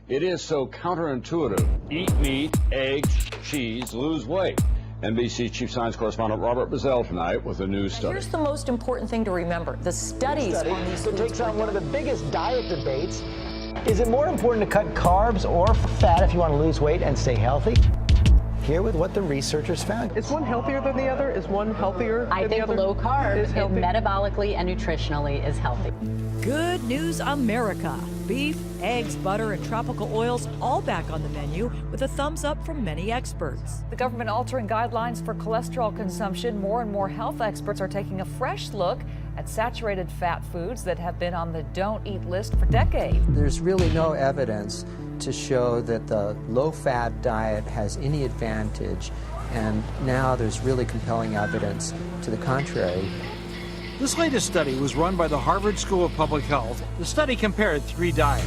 It is so counterintuitive. Eat meat, eggs, cheese, lose weight. NBC Chief Science Correspondent Robert Bazell tonight with a new study. Here's the most important thing to remember. The studies on these foods takes on one of the biggest diet debates. Is it more important to cut carbs or fat if you want to lose weight and stay healthy? Here with what the researchers found. Is one healthier than the other? Is one healthier than the other? I think low carb is healthy. Metabolically and nutritionally is healthy. Good News America. Beef, eggs, butter, and tropical oils all back on the menu with a thumbs up from many experts. The government altering guidelines for cholesterol consumption. More and more health experts are taking a fresh look at saturated fat foods that have been on the don't eat list for decades. There's really no evidence to show that the low-fat diet has any advantage, and now there's really compelling evidence to the contrary. This latest study was run by the Harvard School of Public Health. The study compared 3 diets: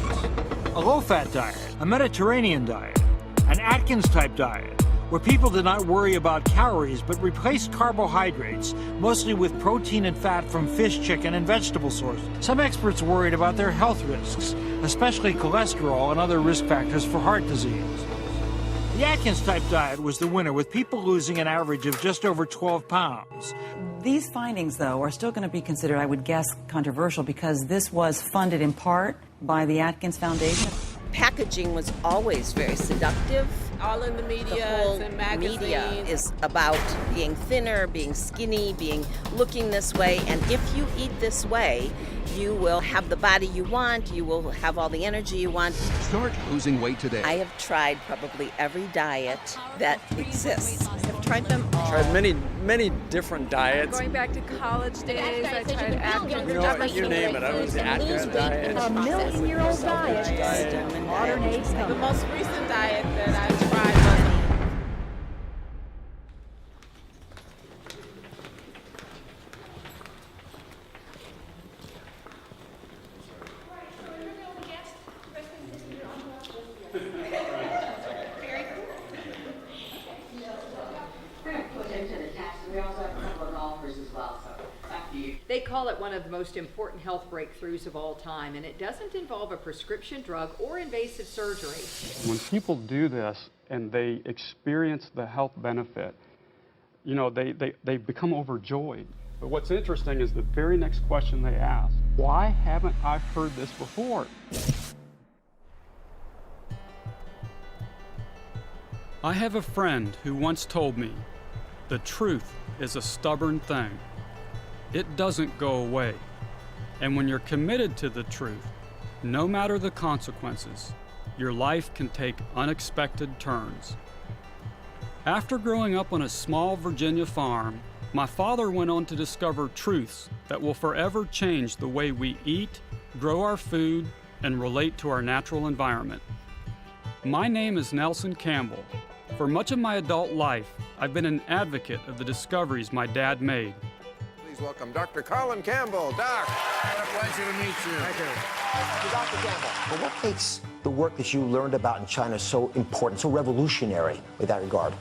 a low-fat diet, a Mediterranean diet, an Atkins-type diet, where people did not worry about calories but replaced carbohydrates, mostly with protein and fat from fish, chicken, and vegetable sources. Some experts worried about their health risks, especially cholesterol and other risk factors for heart disease. The Atkins-type diet was the winner, with people losing an average of just over 12 pounds. These findings, though, are still going to be considered, I would guess, controversial because this was funded in part by the Atkins Foundation. Packaging was always very seductive. All in the media, the whole and magazines. Media is about being thinner, being skinny, looking this way, and if you eat this way, you will have the body you want, you will have all the energy you want. Start losing weight today. I have tried probably every diet that exists. I've tried them all. Tried many different diets. Going back to college days, I tried Atkins. You name it. I was the Atkins diet. A million-year-old diet. Modern age. The most recent diet that I tried was They call it one of the most important health breakthroughs of all time, and it doesn't involve a prescription drug or invasive surgery. When people do this and they experience the health benefit, you know, they become overjoyed. But what's interesting is the very next question they ask: why haven't I heard this before? I have a friend who once told me, the truth is a stubborn thing. It doesn't go away. And when you're committed to the truth, no matter the consequences, your life can take unexpected turns. After growing up on a small Virginia farm, my father went on to discover truths that will forever change the way we eat, grow our food, and relate to our natural environment. My name is Nelson Campbell. For much of my adult life, I've been an advocate of the discoveries my dad made. Please welcome Dr. Colin Campbell. Doc, what a pleasure to meet you. Thank you. Dr. Campbell, but what makes the work that you learned about in China so important, so revolutionary with that regard?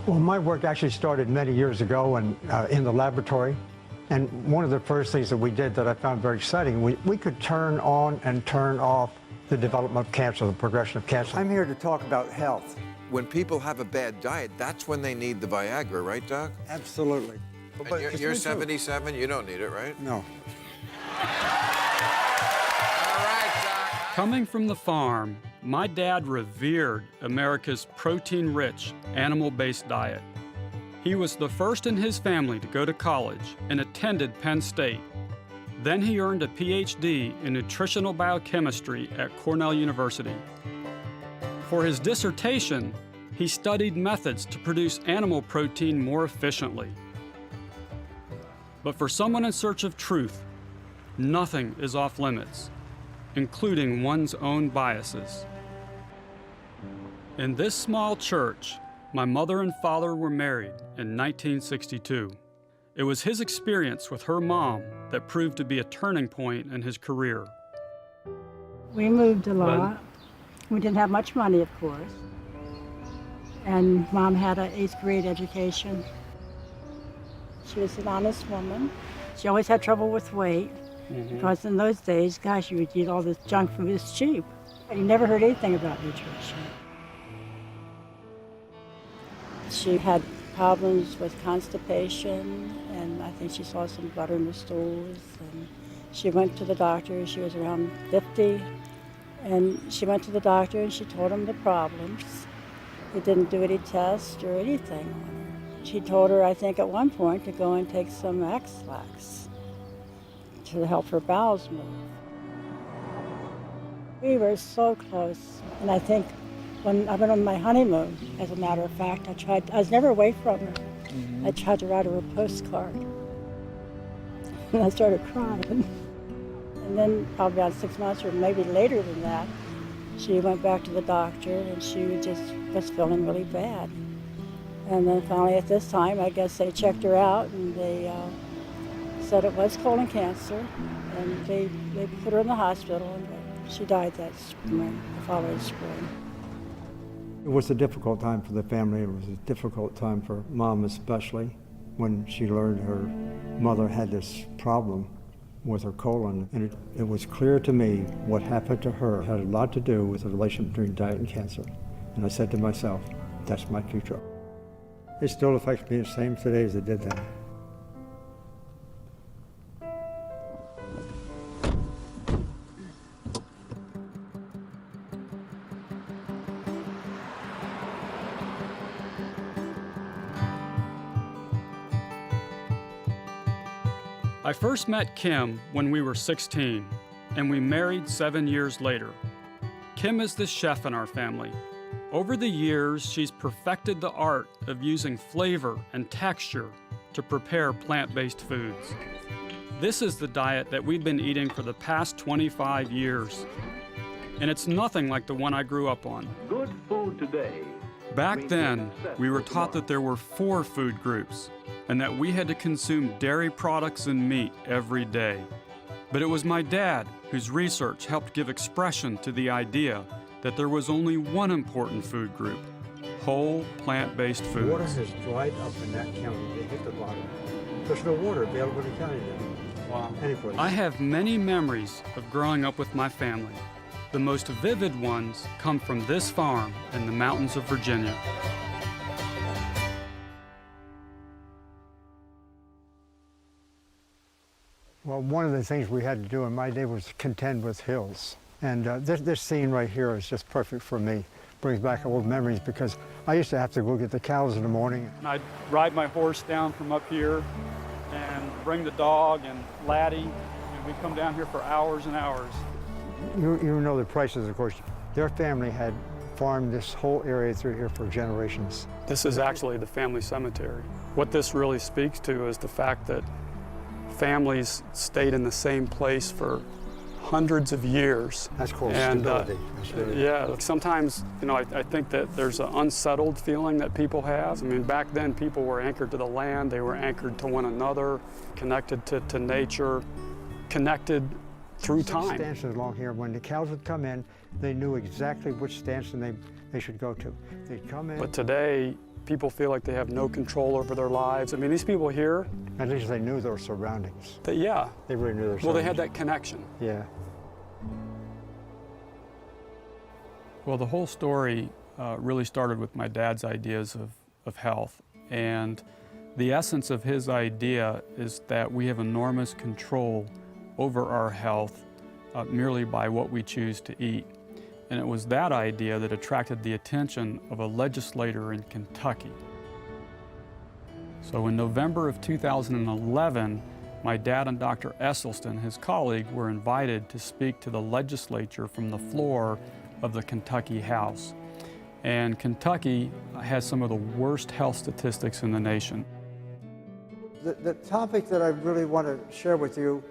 Well, my work actually started many years ago in the laboratory. And one of the first things that we did that I found very exciting, we could turn on and turn off the development of cancer, the progression of cancer. I'm here to talk about health. When people have a bad diet, that's when they need the Viagra, right, Doc? Absolutely. And you're 77, you don't need it, right? No. All right, Doc. Coming from the farm, my dad revered America's protein-rich, animal-based diet. He was the first in his family to go to college and attended Penn State. Then he earned a PhD in nutritional biochemistry at Cornell University. For his dissertation, he studied methods to produce animal protein more efficiently. But for someone in search of truth, nothing is off limits, including one's own biases. In this small church, my mother and father were married in 1962. It was his experience with her mom that proved to be a turning point in his career. We moved a lot. We didn't have much money, of course. And Mom had an 8th grade education. She was an honest woman. She always had trouble with weight, because in those days, gosh, you would eat all this junk food. It's cheap. I never heard anything about nutrition. She had problems with constipation, and I think she saw some blood in the stools. And she went to the doctor. She was around 50, and she went to the doctor and she told him the problems. He didn't do any tests or anything on her. She told her, I think at one point, to go and take some X-Lax to help her bowels move. We were so close, and I think when I went on my honeymoon, as a matter of fact, I was never away from her. I tried to write her a postcard, and I started crying. And then probably about 6 months or maybe later than that, she went back to the doctor, and she just was feeling really bad. And then finally at this time, I guess they checked her out, and they said it was colon cancer, and they put her in the hospital, and she died that spring, the following spring. It was a difficult time for the family. It was a difficult time for Mom especially when she learned her mother had this problem with her colon. And it was clear to me what happened to her had a lot to do with the relation between diet and cancer. And I said to myself, that's my future. It still affects me the same today as it did then. I first met Kim when we were 16, and we married 7 years later. Kim is the chef in our family. Over the years, she's perfected the art of using flavor and texture to prepare plant-based foods. This is the diet that we've been eating for the past 25 years, and it's nothing like the one I grew up on. Good food today. Back then, we were taught that there were 4 food groups, and that we had to consume dairy products and meat every day. But it was my dad whose research helped give expression to the idea that there was only one important food group: whole plant-based foods. Water has dried up in that county. They hit the bottom. There's no water available in the county now. Wow. Anyplace. I have many memories of growing up with my family. The most vivid ones come from this farm in the mountains of Virginia. Well, one of the things we had to do in my day was contend with hills. And this scene right here is just perfect for me. Brings back old memories because I used to have to go get the cows in the morning. And I'd ride my horse down from up here and bring the dog and Laddie, and we'd come down here for hours and hours. You know the prices, of course. Their family had farmed this whole area through here for generations. This is actually the family cemetery. What this really speaks to is the fact that families stayed in the same place for hundreds of years. That's called stability. And yeah, sometimes, you know, I think that there's an unsettled feeling that people have. I mean, back then people were anchored to the land, they were anchored to one another, connected to nature, connected through time. Stances along here, when the cows would come in, they knew exactly which stanchion they should go to. They'd come in. But today, people feel like they have no control over their lives. I mean, these people here... At least they knew their surroundings. Yeah. They really knew their surroundings. Well, they had that connection. Yeah. Well, the whole story really started with my dad's ideas of health. And the essence of his idea is that we have enormous control over our health merely by what we choose to eat. And it was that idea that attracted the attention of a legislator in Kentucky. So in November of 2011, my dad and Dr. Esselstyn, his colleague, were invited to speak to the legislature from the floor of the Kentucky House. And Kentucky has some of the worst health statistics in the nation. The topic that I really want to share with you,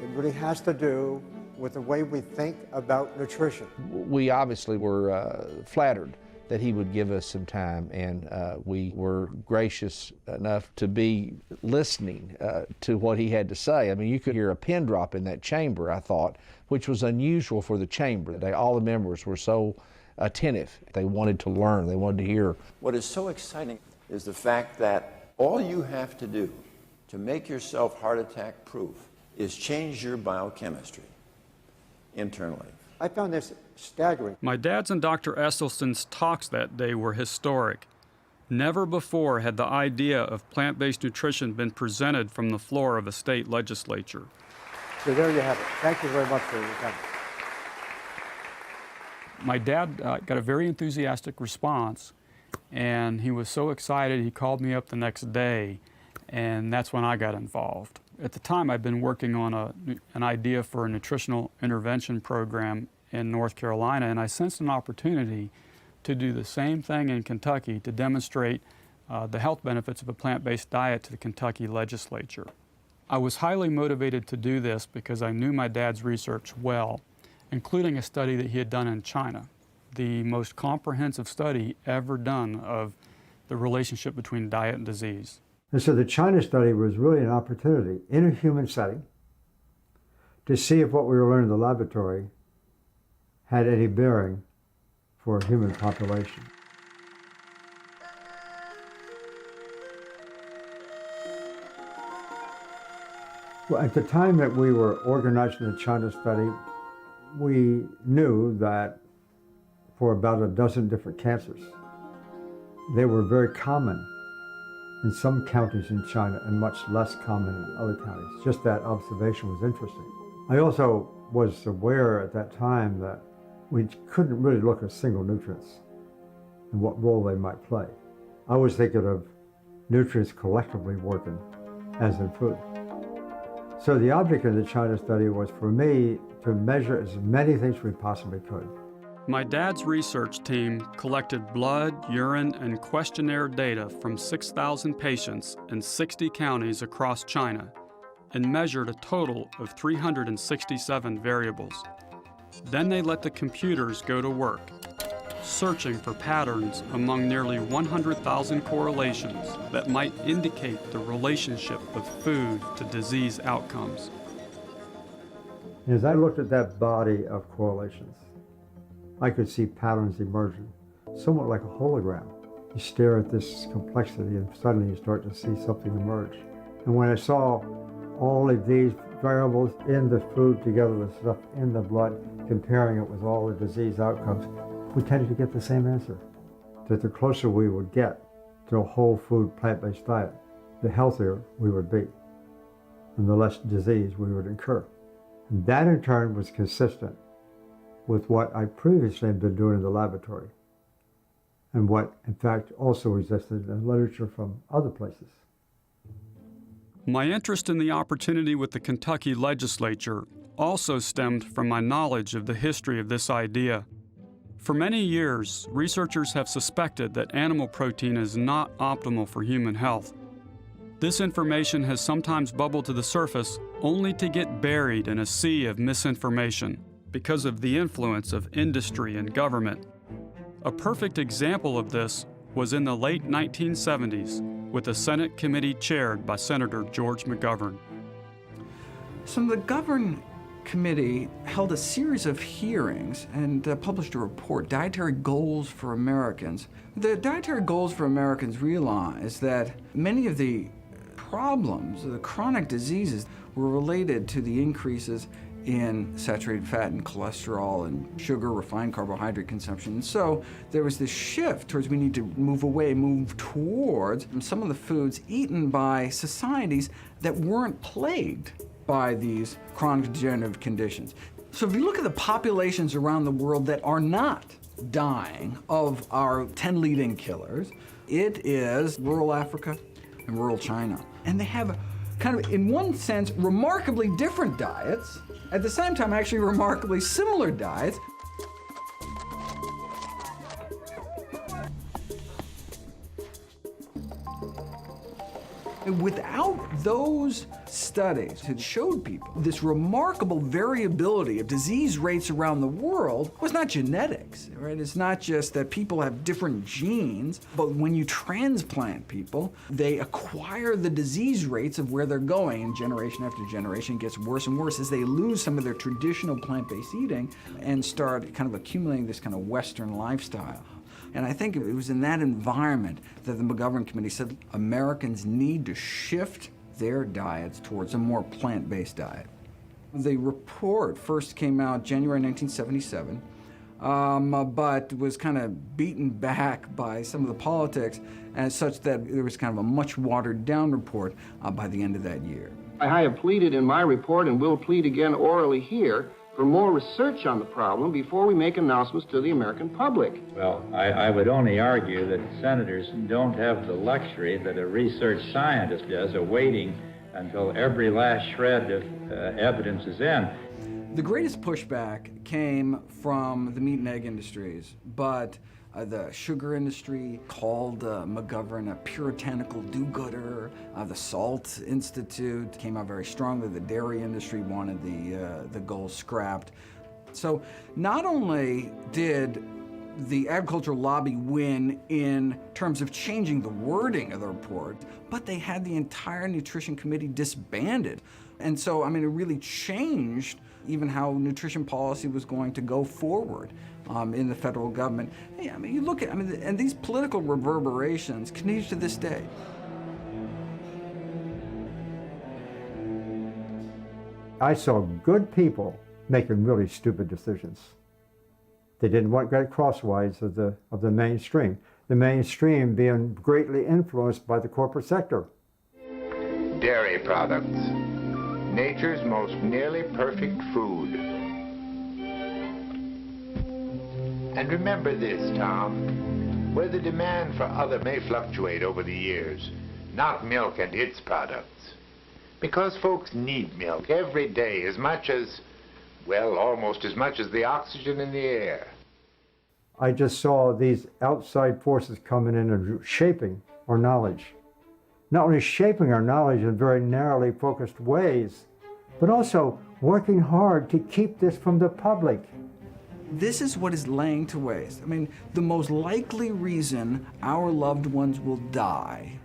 it really has to do with the way we think about nutrition. We obviously were flattered that he would give us some time, and we were gracious enough to be listening to what he had to say. I mean, you could hear a pin drop in that chamber, I thought, which was unusual for the chamber. All the members were so attentive. They wanted to learn, they wanted to hear. What is so exciting is the fact that all you have to do to make yourself heart attack proof is change your biochemistry internally. I found this staggering. My dad's and Dr. Esselstyn's talks that day were historic. Never before had the idea of plant-based nutrition been presented from the floor of a state legislature. So there you have it. Thank you very much for your time. My dad got a very enthusiastic response, and he was so excited he called me up the next day, and that's when I got involved. At the time, I'd been working on an idea for a nutritional intervention program in North Carolina, and I sensed an opportunity to do the same thing in Kentucky to demonstrate the health benefits of a plant-based diet to the Kentucky legislature. I was highly motivated to do this because I knew my dad's research well, including a study that he had done in China, the most comprehensive study ever done of the relationship between diet and disease. And so the China study was really an opportunity in a human setting to see if what we were learning in the laboratory had any bearing for a human population. Well, at the time that we were organizing the China study, we knew that for about a dozen different cancers, they were very common in some counties in China and much less common in other counties. Just that observation was interesting. I also was aware at that time that we couldn't really look at single nutrients and what role they might play. I was thinking of nutrients collectively working as in food. So the object of the China study was for me to measure as many things as we possibly could. My dad's research team collected blood, urine, and questionnaire data from 6,000 patients in 60 counties across China and measured a total of 367 variables. Then they let the computers go to work, searching for patterns among nearly 100,000 correlations that might indicate the relationship of food to disease outcomes. As I looked at that body of correlations, I could see patterns emerging, somewhat like a hologram. You stare at this complexity and suddenly you start to see something emerge. And when I saw all of these variables in the food together with stuff in the blood, comparing it with all the disease outcomes, we tended to get the same answer. That the closer we would get to a whole food plant-based diet, the healthier we would be and the less disease we would incur. And that in turn was consistent with what I previously had been doing in the laboratory and what in fact also existed in literature from other places. My interest in the opportunity with the Kentucky legislature also stemmed from my knowledge of the history of this idea. For many years, researchers have suspected that animal protein is not optimal for human health. This information has sometimes bubbled to the surface only to get buried in a sea of misinformation because of the influence of industry and government. A perfect example of this was in the late 1970s with a Senate committee chaired by Senator George McGovern. So the Govern Committee held a series of hearings and published a report, Dietary Goals for Americans. The Dietary Goals for Americans realized that many of the problems, the chronic diseases, were related to the increases in saturated fat and cholesterol and sugar, refined carbohydrate consumption. And so there was this shift towards we need to move towards some of the foods eaten by societies that weren't plagued by these chronic degenerative conditions. So if you look at the populations around the world that are not dying of our 10 leading killers, it is rural Africa and rural China. And they have kind of, in one sense, remarkably different diets, at the same time, actually remarkably similar diets. Without those studies that showed people this remarkable variability of disease rates around the world was not genetics, right? It's not just that people have different genes, but when you transplant people, they acquire the disease rates of where they're going, and generation after generation gets worse and worse as they lose some of their traditional plant-based eating and start kind of accumulating this kind of Western lifestyle. And I think it was in that environment that the McGovern Committee said Americans need to shift their diets towards a more plant-based diet. The report first came out January 1977. but was kind of beaten back by some of the politics, as such that there was kind of a much watered down report by the end of that year. I have pleaded in my report and will plead again orally here for more research on the problem before we make announcements to the American public. Well, I would only argue that senators don't have the luxury that a research scientist does of waiting until every last shred of evidence is in. The greatest pushback came from the meat and egg industries, but the sugar industry called McGovern a puritanical do-gooder. The Salt Institute came out very strongly. The dairy industry wanted the goals scrapped. So not only did the agricultural lobby win in terms of changing the wording of the report, but they had the entire Nutrition Committee disbanded. And so, I mean, it really changed even how nutrition policy was going to go forward in the federal government. Hey, I mean, you look at, and these political reverberations continue to this day. I saw good people making really stupid decisions. They didn't want to get crosswise of the mainstream. The mainstream being greatly influenced by the corporate sector. Dairy products, nature's most nearly perfect food. And remember this, Tom, where the demand for other may fluctuate over the years, not milk and its products. Because folks need milk every day as much as, well, almost as much as the oxygen in the air. I just saw these outside forces coming in and shaping our knowledge. Not only shaping our knowledge in very narrowly focused ways, but also working hard to keep this from the public. This is what is laying to waste. I mean, the most likely reason our loved ones will die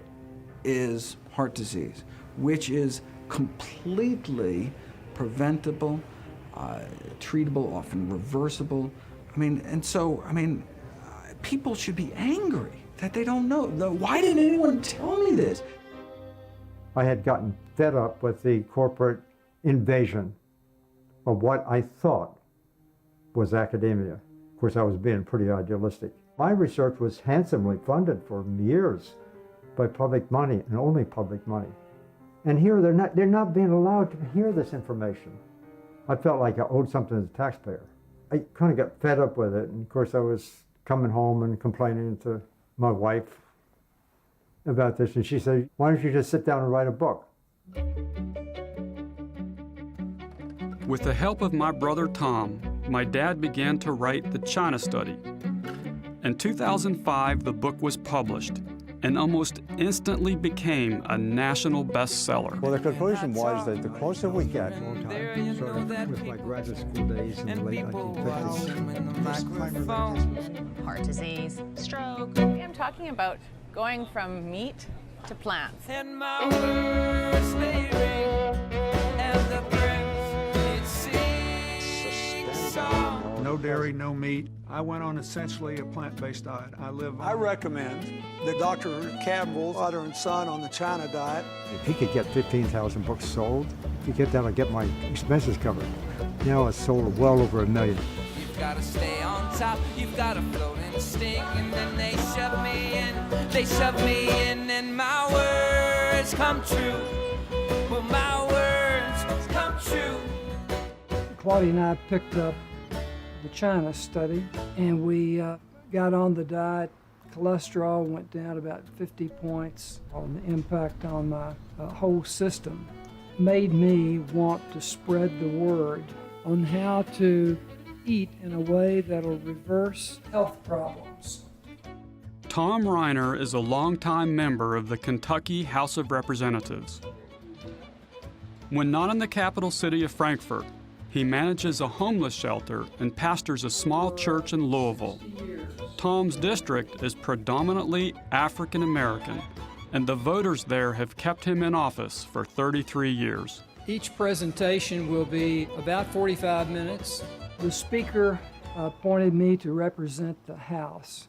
is heart disease, which is completely preventable, treatable, often reversible. I mean, and so, I mean, people should be angry that they don't know. Why didn't anyone tell me this? I had gotten fed up with the corporate invasion of what I thought was academia. Of course, I was being pretty idealistic. My research was handsomely funded for years by public money and only public money. And here they're not being allowed to hear this information. I felt like I owed something to the taxpayer. I kind of got fed up with it, and of course I was coming home and complaining to my wife about this, and she said, "Why don't you just sit down and write a book?" With the help of my brother Tom, my dad began to write the China study. In 2005, the book was published and almost instantly became a national bestseller. Well, the conclusion was that the closer we get, started with my graduate school days in the late 1950s. Heart disease, stroke. I'm talking about going from meat to plants. And my words they ring, and the birds sing song. No dairy, no meat. I went on essentially a plant-based diet. I recommend the Dr. Campbell, father and son, on the China diet. If he could get 15,000 books sold, he could get down and get my expenses covered. Now it's sold well over 1 million. You've got to stay on top, you've got to float and sting, and then they shove me in, and my words come true. Well, my words come true. Claudia and I picked up the China study, and we got on the diet. Cholesterol went down about 50 points. On the impact on my whole system made me want to spread the word on how to eat in a way that'll reverse health problems. Tom Riner is a longtime member of the Kentucky House of Representatives. When not in the capital city of Frankfort, he manages a homeless shelter and pastors a small church in Louisville. Tom's district is predominantly African American, and the voters there have kept him in office for 33 years. Each presentation will be about 45 minutes. The speaker appointed me to represent the House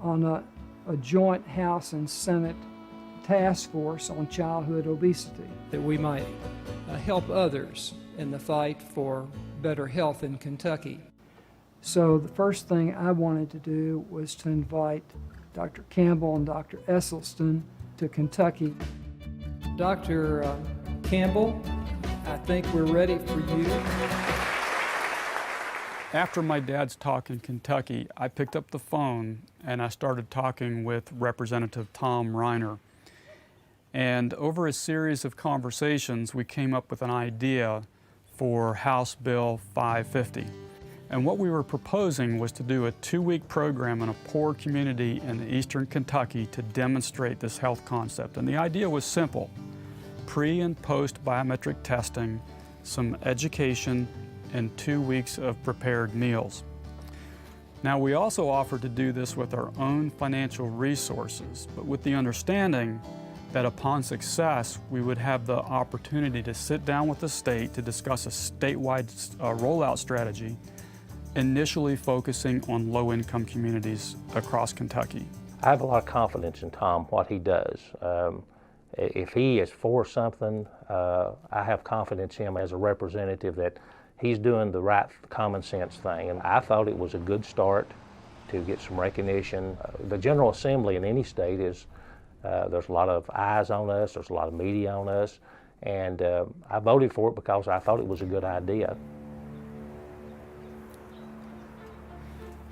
on a joint House and Senate task force on childhood obesity, that we might help others in the fight for better health in Kentucky. So the first thing I wanted to do was to invite Dr. Campbell and Dr. Esselstyn to Kentucky. Dr. Campbell, I think we're ready for you. After my dad's talk in Kentucky, I picked up the phone and I started talking with Representative Tom Riner. And over a series of conversations, we came up with an idea for House Bill 550. And what we were proposing was to do a 2-week program in a poor community in eastern Kentucky to demonstrate this health concept. And the idea was simple: pre and post biometric testing, some education, and 2 weeks of prepared meals. Now, we also offered to do this with our own financial resources, but with the understanding that upon success, we would have the opportunity to sit down with the state to discuss a statewide rollout strategy, initially focusing on low-income communities across Kentucky. I have a lot of confidence in Tom, what he does. If he is for something, I have confidence in him as a representative that he's doing the right common sense thing. And I thought it was a good start to get some recognition. The General Assembly in any state is, there's a lot of eyes on us, there's a lot of media on us, and I voted for it because I thought it was a good idea.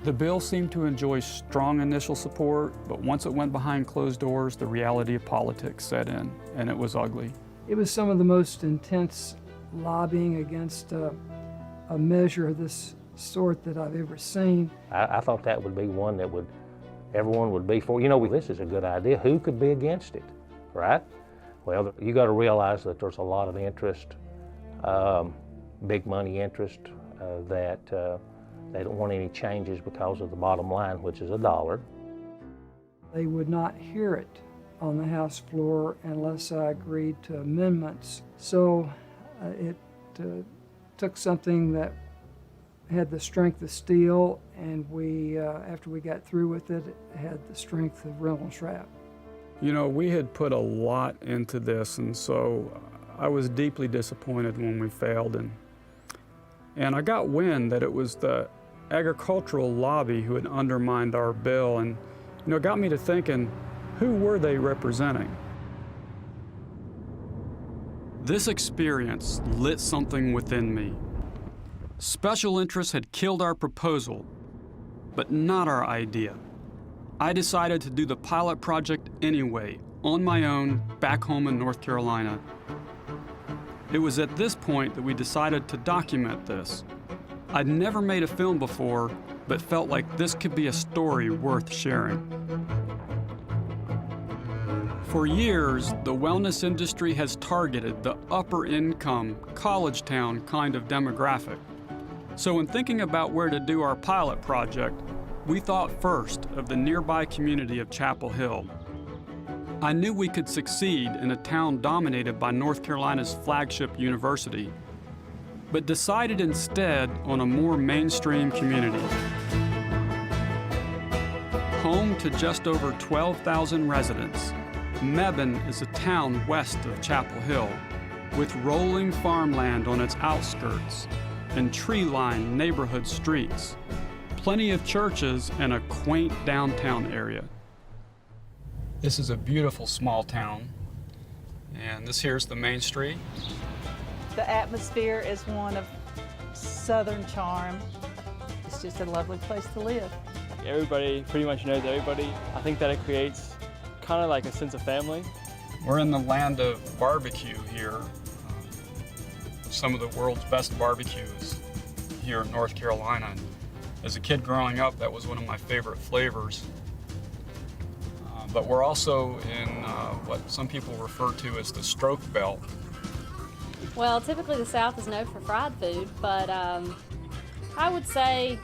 The bill seemed to enjoy strong initial support, but once it went behind closed doors, the reality of politics set in, and it was ugly. It was some of the most intense lobbying against a measure of this sort that I've ever seen. I thought that would be one that everyone would be for. You know, this is a good idea. Who could be against it, right? Well, you got to realize that there's a lot of interest, big money interest, that they don't want any changes because of the bottom line, which is $1. They would not hear it on the House floor unless I agreed to amendments. So it took something that had the strength of steel, and we, after we got through with it, it had the strength of Reynolds wrap. You know, we had put a lot into this, and so I was deeply disappointed when we failed. And I got wind that it was the agricultural lobby who had undermined our bill, and you know, it got me to thinking, who were they representing? This experience lit something within me. Special interests had killed our proposal, but not our idea. I decided to do the pilot project anyway, on my own, back home in North Carolina. It was at this point that we decided to document this. I'd never made a film before, but felt like this could be a story worth sharing. For years, the wellness industry has targeted the upper income, college town kind of demographic. So in thinking about where to do our pilot project, we thought first of the nearby community of Chapel Hill. I knew we could succeed in a town dominated by North Carolina's flagship university, but decided instead on a more mainstream community. Home to just over 12,000 residents, Mebane is a town west of Chapel Hill, with rolling farmland on its outskirts and tree-lined neighborhood streets, plenty of churches, and a quaint downtown area. This is a beautiful small town, and this here's the main street. The atmosphere is one of southern charm. It's just a lovely place to live. Everybody pretty much knows everybody. I think that it creates kind of like a sense of family. We're in the land of barbecue here. Some of the world's best barbecue is here in North Carolina. As a kid growing up, that was one of my favorite flavors. But we're also in what some people refer to as the stroke belt. Well, typically the South is known for fried food, but I would say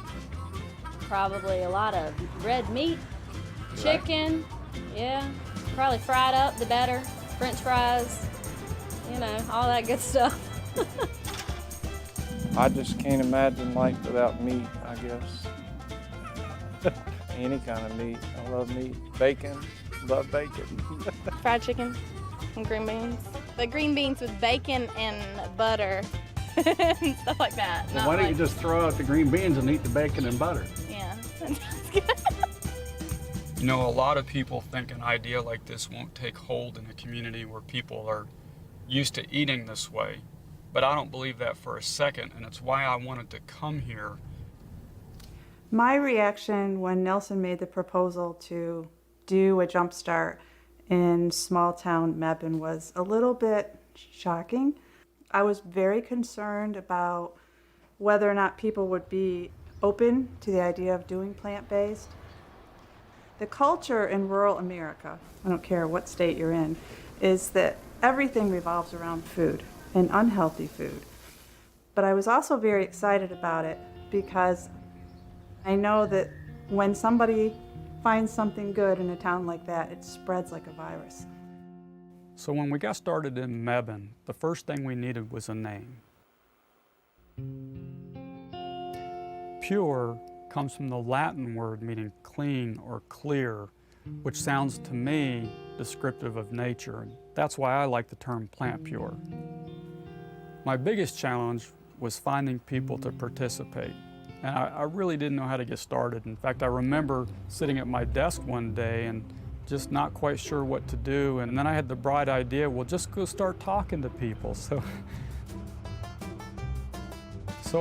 probably a lot of red meat, chicken, yeah, probably fried up, the better, French fries, you know, all that good stuff. I just can't imagine life without meat, I guess. Any kind of meat. I love meat. Bacon. Love bacon. Fried chicken and green beans. The green beans with bacon and butter and stuff like that. Well, why don't you just throw out the green beans and eat the bacon and butter? Yeah. You know, a lot of people think an idea like this won't take hold in a community where people are used to eating this way, but I don't believe that for a second, and it's why I wanted to come here. My reaction when Nelson made the proposal to do a jump start in small town Mebane was a little bit shocking. I was very concerned about whether or not people would be open to the idea of doing plant-based. The culture in rural America, I don't care what state you're in, is that everything revolves around food and unhealthy food. But I was also very excited about it because I know that when somebody finds something good in a town like that, it spreads like a virus. So when we got started in Mebane, the first thing we needed was a name. Pure comes from the Latin word meaning clean or clear, which sounds to me descriptive of nature. And that's why I like the term PlantPure. My biggest challenge was finding people to participate. And I really didn't know how to get started. In fact, I remember sitting at my desk one day and just not quite sure what to do. And then I had the bright idea, well, just go start talking to people. So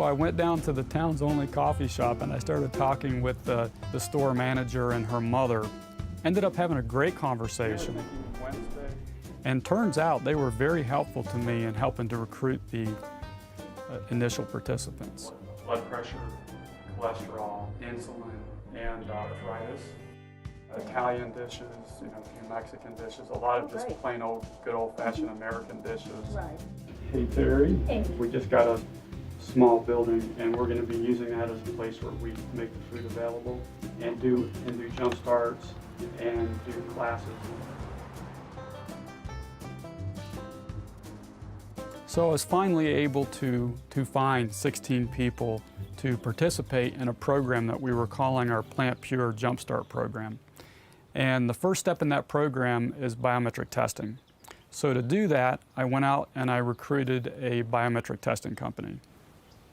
I went down to the town's only coffee shop and I started talking with the store manager and her mother. Ended up having a great conversation. And turns out they were very helpful to me in helping to recruit the initial participants. Blood pressure, cholesterol, insulin, and arthritis. Italian dishes, you know, a few Mexican dishes, a lot of just plain old, good old-fashioned American dishes. Right. Hey Terry, we just got a small building and we're going to be using that as a place where we make the food available and do jump starts and do classes. So I was finally able to find 16 people to participate in a program that we were calling our PlantPure Jumpstart program. And the first step in that program is biometric testing. So to do that, I went out and I recruited a biometric testing company.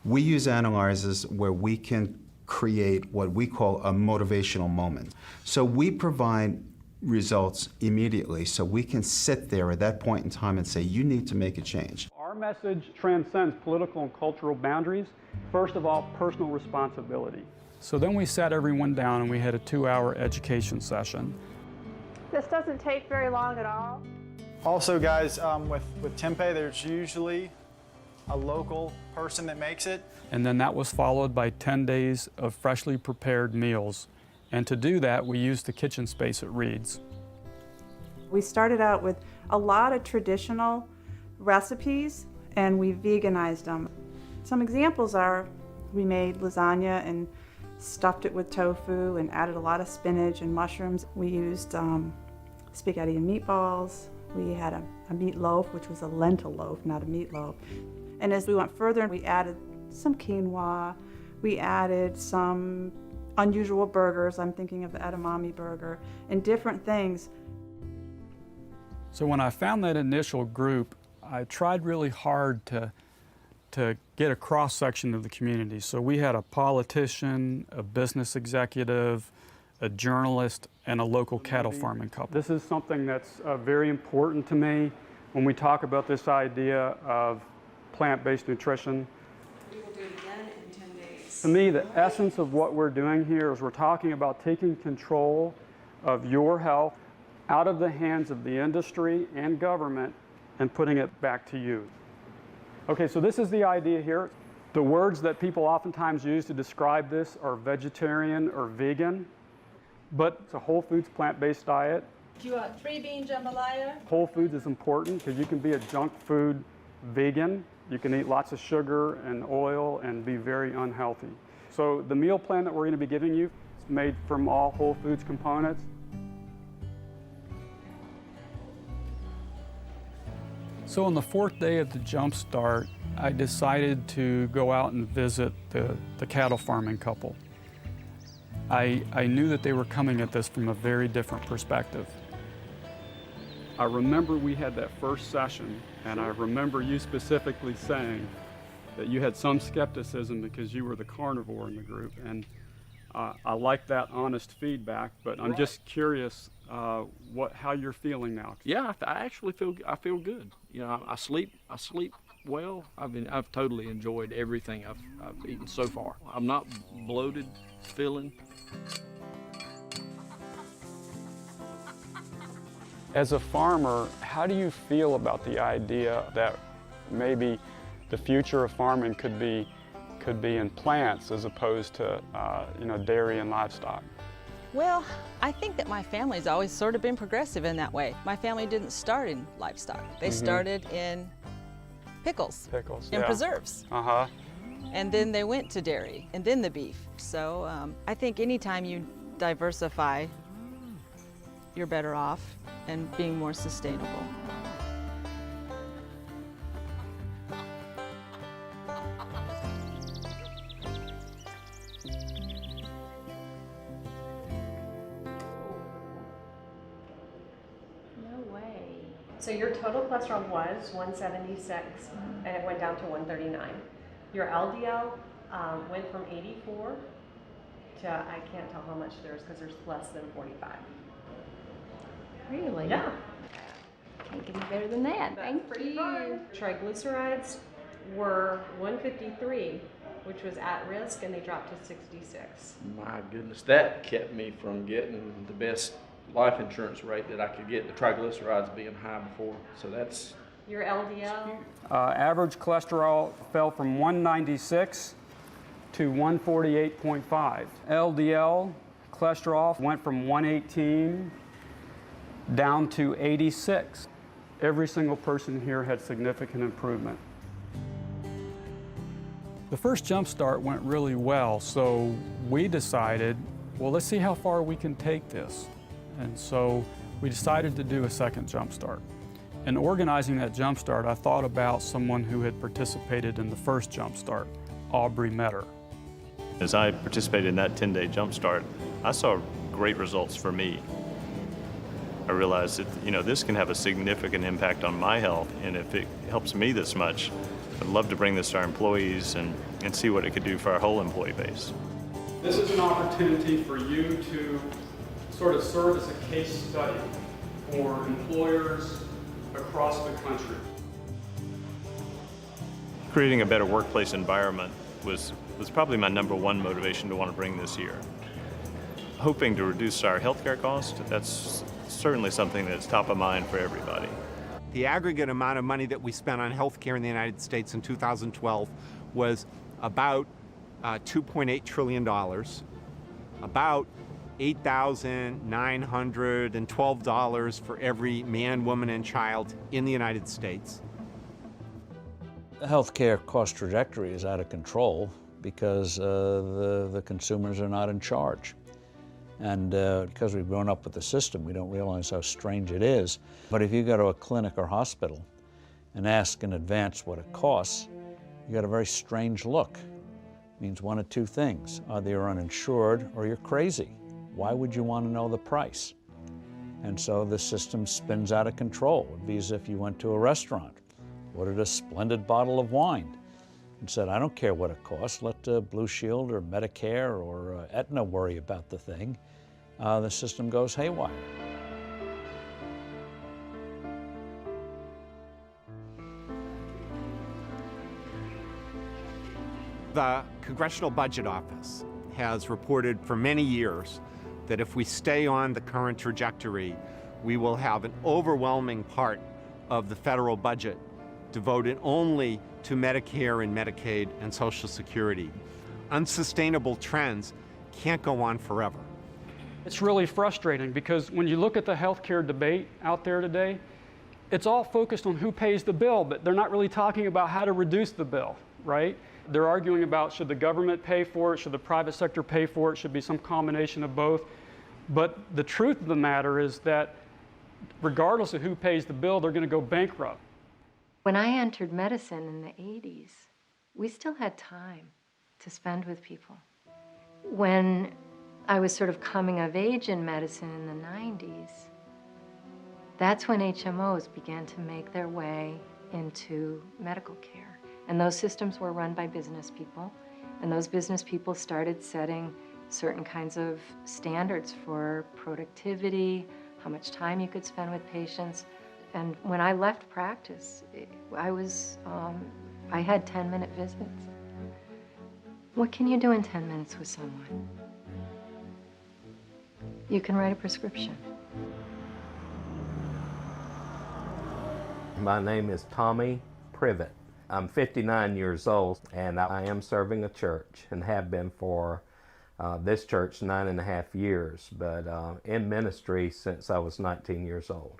We use analyzers where we can create what we call a motivational moment. So we provide results immediately so we can sit there at that point in time and say, you need to make a change. Our message transcends political and cultural boundaries. First of all, personal responsibility. So then we sat everyone down and we had a 2-hour education session. This doesn't take very long at all. Also, guys, with tempeh, there's usually a local person that makes it. And then that was followed by 10 days of freshly prepared meals. And to do that, we used the kitchen space at Reed's. We started out with a lot of traditional recipes and we veganized them. Some examples are we made lasagna and stuffed it with tofu and added a lot of spinach and mushrooms. We used spaghetti and meatballs. We had a meatloaf, which was a lentil loaf, not a meatloaf. And as we went further, we added some quinoa. We added some unusual burgers. I'm thinking of the edamame burger and different things. So when I found that initial group, I tried really hard to get a cross-section of the community. So we had a politician, a business executive, a journalist, and a local cattle farming couple. This is something that's very important to me when we talk about this idea of plant-based nutrition. We will do it again in 10 days. To me, the essence of what we're doing here is we're talking about taking control of your health out of the hands of the industry and government and putting it back to you. Okay, so this is the idea here. The words that people oftentimes use to describe this are vegetarian or vegan, but it's a whole foods plant-based diet. Do you want 3-bean jambalaya? Whole foods is important because you can be a junk food vegan. You can eat lots of sugar and oil and be very unhealthy. So the meal plan that we're going to be giving you is made from all whole foods components. So on the 4th day of the Jump Start, I decided to go out and visit the cattle farming couple. I knew that they were coming at this from a very different perspective. I remember we had that first session, and I remember you specifically saying that you had some skepticism because you were the carnivore in the group, and I like that honest feedback. But I'm just curious how you're feeling now. Yeah, I actually feel good. You know, I sleep well. I've totally enjoyed everything I've eaten so far. I'm not bloated feeling. As a farmer, how do you feel about the idea that maybe the future of farming could be in plants as opposed to dairy and livestock? Well, I think that my family's always sort of been progressive in that way. My family didn't start in livestock. They started in pickles and preserves. And then they went to dairy and then the beef. So I think anytime you diversify, you're better off and being more sustainable. So your total cholesterol was 176, and it went down to 139. Your LDL went from 84 to, I can't tell how much there is because there's less than 45. Really? Yeah. Can't get any better than that. Thank you. Triglycerides were 153, which was at risk, and they dropped to 66. My goodness, that kept me from getting the best life insurance rate that I could get, the triglycerides being high before. So that's... Your LDL? Average cholesterol fell from 196 to 148.5. LDL cholesterol went from 118 down to 86. Every single person here had significant improvement. The first jump start went really well, so we decided, well, let's see how far we can take this. And so we decided to do a second jump start. In organizing that jump start, I thought about someone who had participated in the first jump start, Aubrey Metter. As I participated in that 10-day jump start, I saw great results for me. I realized that, this can have a significant impact on my health, and if it helps me this much, I'd love to bring this to our employees and see what it could do for our whole employee base. This is an opportunity for you to sort of serve as a case study for employers across the country. Creating a better workplace environment was probably my #1 motivation to want to bring this year. Hoping to reduce our healthcare costs, that's certainly something that's top of mind for everybody. The aggregate amount of money that we spent on healthcare in the United States in 2012 was about $2.8 trillion, about $8,912 for every man, woman, and child in the United States. The healthcare cost trajectory is out of control because the consumers are not in charge. And because we've grown up with the system, we don't realize how strange it is. But if you go to a clinic or hospital and ask in advance what it costs, you got a very strange look. It means one of two things. Either you're uninsured or you're crazy. Why would you want to know the price? And so the system spins out of control. It would be as if you went to a restaurant, ordered a splendid bottle of wine, and said, I don't care what it costs, let Blue Shield or Medicare or Aetna worry about the thing. The system goes haywire. The Congressional Budget Office has reported for many years that if we stay on the current trajectory, we will have an overwhelming part of the federal budget devoted only to Medicare and Medicaid and Social Security. Unsustainable trends can't go on forever. It's really frustrating because when you look at the healthcare debate out there today, it's all focused on who pays the bill, but they're not really talking about how to reduce the bill, right? They're arguing about should the government pay for it, should the private sector pay for it, should be some combination of both. But the truth of the matter is that regardless of who pays the bill, they're going to go bankrupt. When I entered medicine in the 80s, we still had time to spend with people. When I was sort of coming of age in medicine in the 90s, that's when HMOs began to make their way into medical care. And those systems were run by business people. And those business people started setting certain kinds of standards for productivity, how much time you could spend with patients. And when I left practice, I had 10-minute visits. What can you do in 10 minutes with someone? You can write a prescription. My name is Tommy Privet. I'm 59 years old, and I am serving a church and have been for this church 9.5 years, but in ministry since I was 19 years old.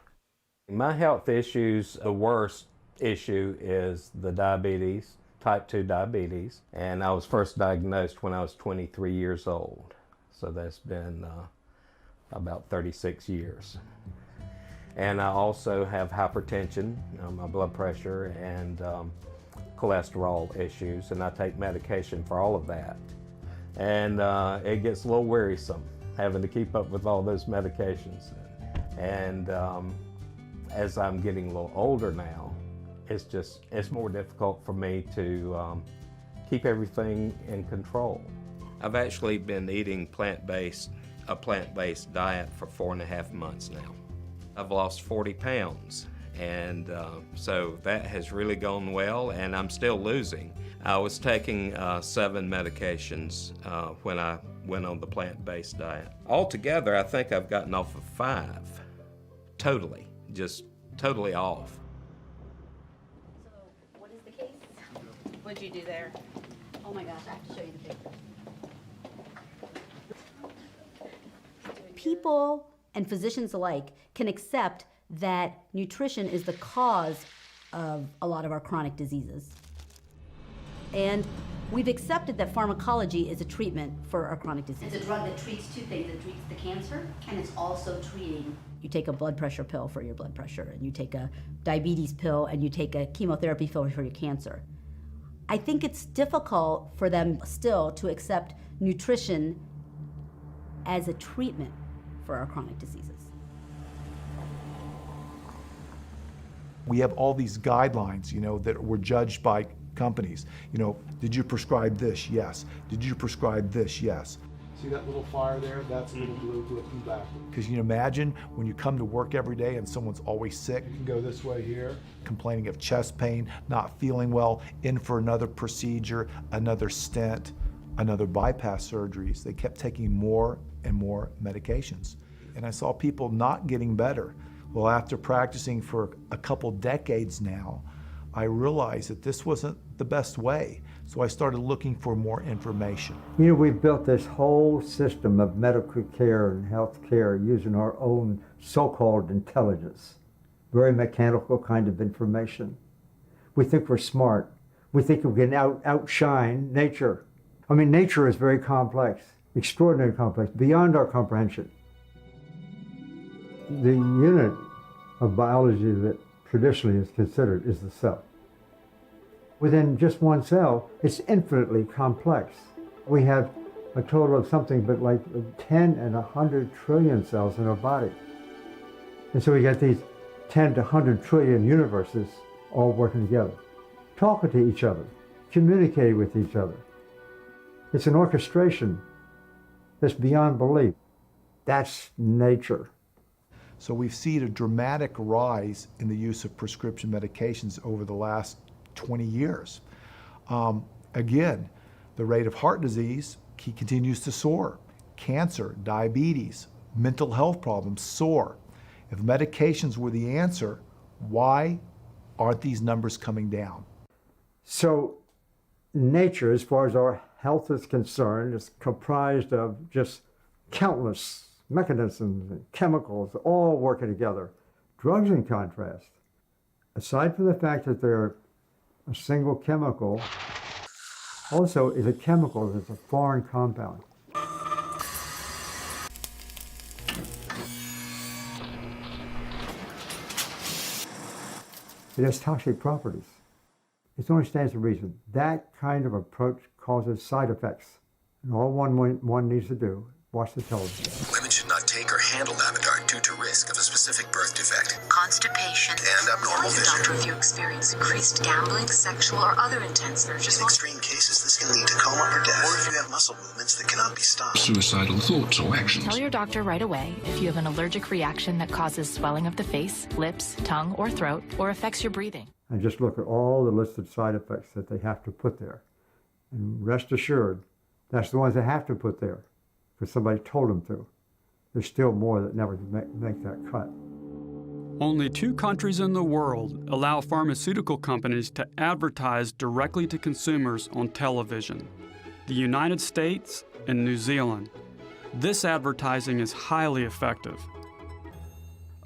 My health issues, the worst issue is the diabetes, type 2 diabetes, and I was first diagnosed when I was 23 years old. So that's been about 36 years. And I also have hypertension, my blood pressure, and cholesterol issues, and I take medication for all of that. And it gets a little wearisome having to keep up with all those medications. And as I'm getting a little older now, it's more difficult for me to keep everything in control. I've actually been eating a plant-based diet for 4.5 months now. I've lost 40 pounds, and so that has really gone well, and I'm still losing. I was taking 7 medications when I went on the plant-based diet. Altogether, I think I've gotten off of 5, totally, just totally off. So, what is the case? What'd you do there? Oh my gosh, I have to show you the picture. People and physicians alike can accept that nutrition is the cause of a lot of our chronic diseases. And we've accepted that pharmacology is a treatment for our chronic diseases. It's a drug that treats 2 things. It treats the cancer, and it's also treating. You take a blood pressure pill for your blood pressure, and you take a diabetes pill, and you take a chemotherapy pill for your cancer. I think it's difficult for them still to accept nutrition as a treatment for our chronic diseases. We have all these guidelines, that were judged by companies. Did you prescribe this? Yes. Did you prescribe this? Yes. See that little fire there? That's a little blue looking back. Because you can imagine when you come to work every day and someone's always sick. You can go this way here, complaining of chest pain, not feeling well, in for another procedure, another stent, another bypass surgeries. They kept taking more and more medications. And I saw people not getting better. Well, after practicing for a couple decades now, I realized that this wasn't the best way. So I started looking for more information. We've built this whole system of medical care and health care using our own so-called intelligence, very mechanical kind of information. We think we're smart. We think we can outshine nature. I mean, nature is very complex, extraordinarily complex, beyond our comprehension. The unit of biology that traditionally is considered is the cell. Within just one cell, it's infinitely complex. We have a total of something but like 10 and 100 trillion cells in our body. And so we get these 10 to 100 trillion universes all working together, talking to each other, communicating with each other. It's an orchestration that's beyond belief. That's nature. So we've seen a dramatic rise in the use of prescription medications over the last 20 years. Again, the rate of heart disease continues to soar. Cancer, diabetes, mental health problems soar. If medications were the answer, why aren't these numbers coming down? So nature, as far as our health is concerned, is comprised of just countless mechanisms and chemicals all working together. Drugs, in contrast, aside from the fact that they're a single chemical, also is a chemical that's a foreign compound. It has toxic properties. It only stands to reason. That kind of approach causes side effects. And all one needs to do, watch the television. Women should not take or handle Avodart due to risk of a specific birth defect, constipation, and abnormal vision. Doctor, if you experience increased gambling, sexual, or other intense urges. In extreme cases, this can lead to coma or death, or if you have muscle movements that cannot be stopped. Suicidal thoughts or actions. Tell your doctor right away if you have an allergic reaction that causes swelling of the face, lips, tongue, or throat, or affects your breathing. And just look at all the listed side effects that they have to put there. And rest assured, that's the ones they have to put there, because somebody told them to. There's still more that never make that cut. Only 2 countries in the world allow pharmaceutical companies to advertise directly to consumers on television: the United States and New Zealand. This advertising is highly effective.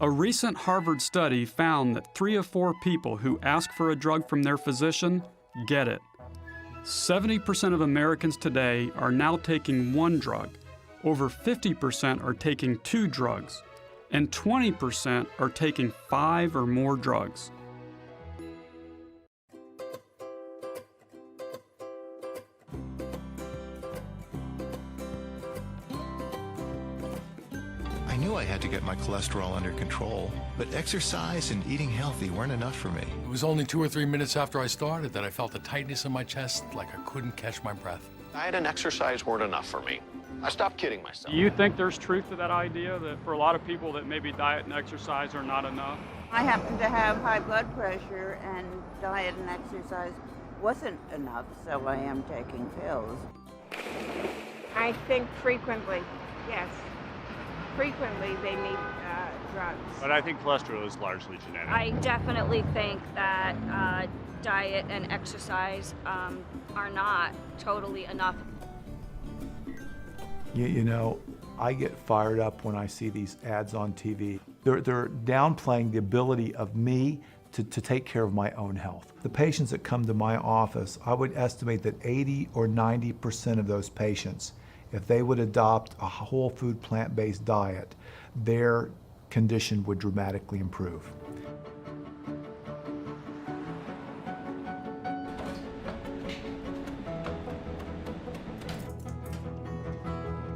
A recent Harvard study found that 3 of 4 people who ask for a drug from their physician get it. 70% of Americans today are now taking 1 drug. Over 50% are taking 2 drugs, and 20% are taking 5 or more drugs. I knew I had to get my cholesterol under control, but exercise and eating healthy weren't enough for me. It was only 2 or 3 minutes after I started that I felt a tightness in my chest like I couldn't catch my breath. Diet and exercise weren't enough for me. I stopped kidding myself. Do you think there's truth to that idea that for a lot of people that maybe diet and exercise are not enough? I happen to have high blood pressure, and diet and exercise wasn't enough, so I am taking pills. I think frequently, yes. Frequently they need drugs. But I think cholesterol is largely genetic. I definitely think that diet and exercise are not totally enough. You know, I get fired up when I see these ads on TV. They're downplaying the ability of me to take care of my own health. The patients that come to my office, I would estimate that 80 or 90% of those patients, if they would adopt a whole food plant-based diet, their condition would dramatically improve.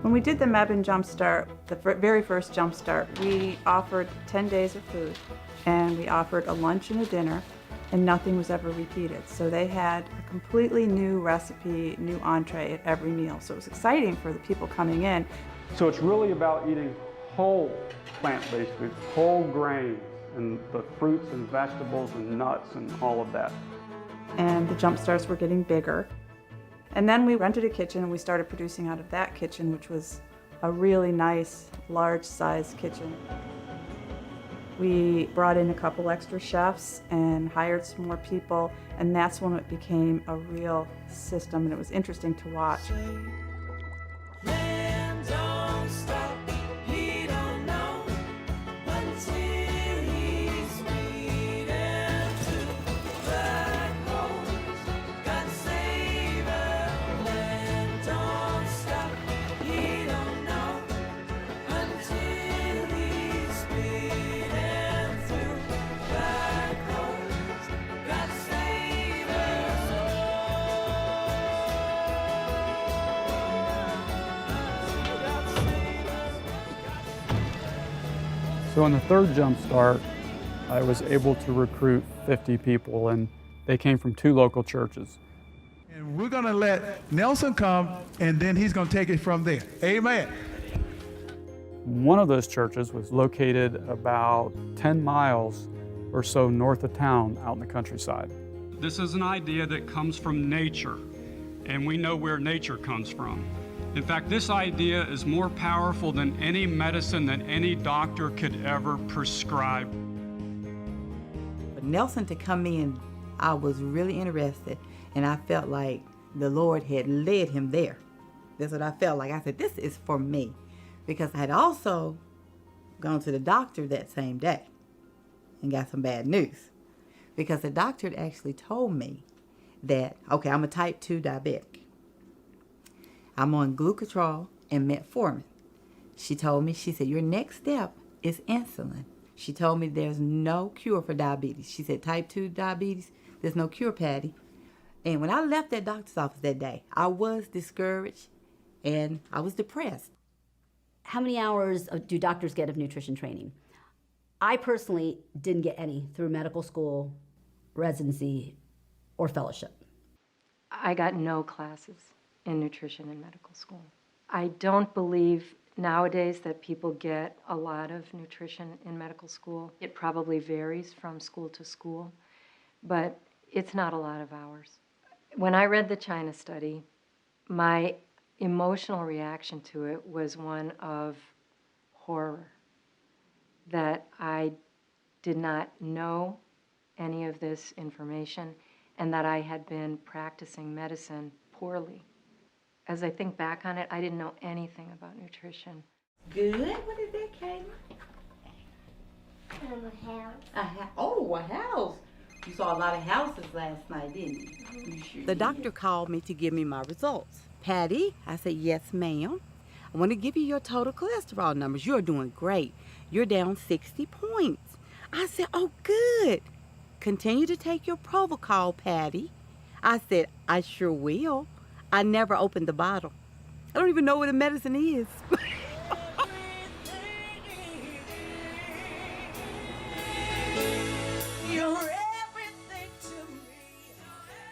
When we did the Mebane Jumpstart, the very first Jumpstart, we offered 10 days of food, and we offered a lunch and a dinner, and nothing was ever repeated. So they had a completely new recipe, new entree at every meal. So it was exciting for the people coming in. So it's really about eating whole plant-based foods, whole grains, and the fruits and vegetables and nuts and all of that. And the Jumpstarts were getting bigger. And then we rented a kitchen and we started producing out of that kitchen, which was a really nice, large-sized kitchen. We brought in a couple extra chefs and hired some more people, and that's when it became a real system, and it was interesting to watch. So on the 3rd Jumpstart, I was able to recruit 50 people, and they came from 2 local churches. And we're gonna let Nelson come, and then he's gonna take it from there. Amen. One of those churches was located about 10 miles or so north of town out in the countryside. This is an idea that comes from nature, and we know where nature comes from. In fact, this idea is more powerful than any medicine that any doctor could ever prescribe. For Nelson to come in, I was really interested, and I felt like the Lord had led him there. That's what I felt like. I said, this is for me, because I had also gone to the doctor that same day and got some bad news, because the doctor had actually told me that, okay, I'm a type 2 diabetic. I'm on glucotrol and metformin. She told me, she said, your next step is insulin. She told me there's no cure for diabetes. She said, type 2 diabetes, there's no cure, Patty. And when I left that doctor's office that day, I was discouraged and I was depressed. How many hours do doctors get of nutrition training? I personally didn't get any through medical school, residency, or fellowship. I got no classes in nutrition in medical school. I don't believe nowadays that people get a lot of nutrition in medical school. It probably varies from school to school, but it's not a lot of hours. When I read the China study, my emotional reaction to it was one of horror, that I did not know any of this information and that I had been practicing medicine poorly. As I think back on it, I didn't know anything about nutrition. Good. What is that, Kayla? A house. Oh, a house. You saw a lot of houses last night, didn't you? The doctor called me to give me my results. Patty, I said, yes, ma'am. I want to give you your total cholesterol numbers. You're doing great. You're down 60 points. I said, oh, good. Continue to take your Provocol, Patty. I said, I sure will. I never opened the bottle. I don't even know what the medicine is.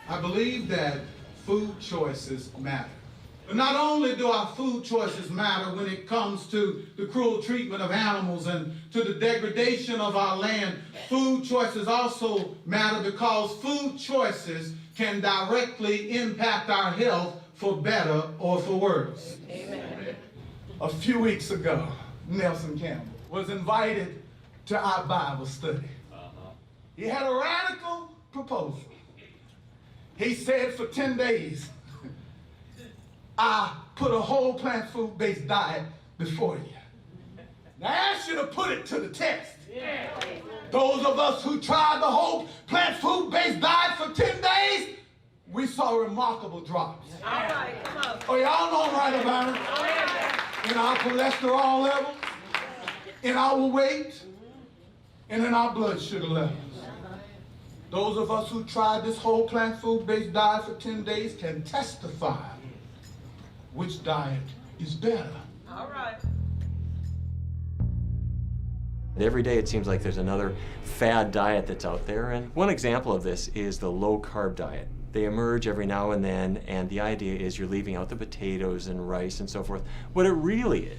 I believe that food choices matter. But not only do our food choices matter when it comes to the cruel treatment of animals and to the degradation of our land, food choices also matter because food choices can directly impact our health for better or for worse. Amen. A few weeks ago, Nelson Campbell was invited to our Bible study. He had a radical proposal. He said for 10 days, I put a whole plant food-based diet before you. Now I ask you to put it to the test. Yeah. Those of us who tried the whole plant food-based diet for 10 days, we saw remarkable drops. All right, come on. Oh, y'all know I'm right about it. In our cholesterol levels, in our weight, and in our blood sugar levels. Those of us who tried this whole plant food-based diet for 10 days can testify which diet is better. All right. Every day it seems like there's another fad diet that's out there, and one example of this is the low-carb diet. They emerge every now and then, and the idea is you're leaving out the potatoes and rice and so forth. What it really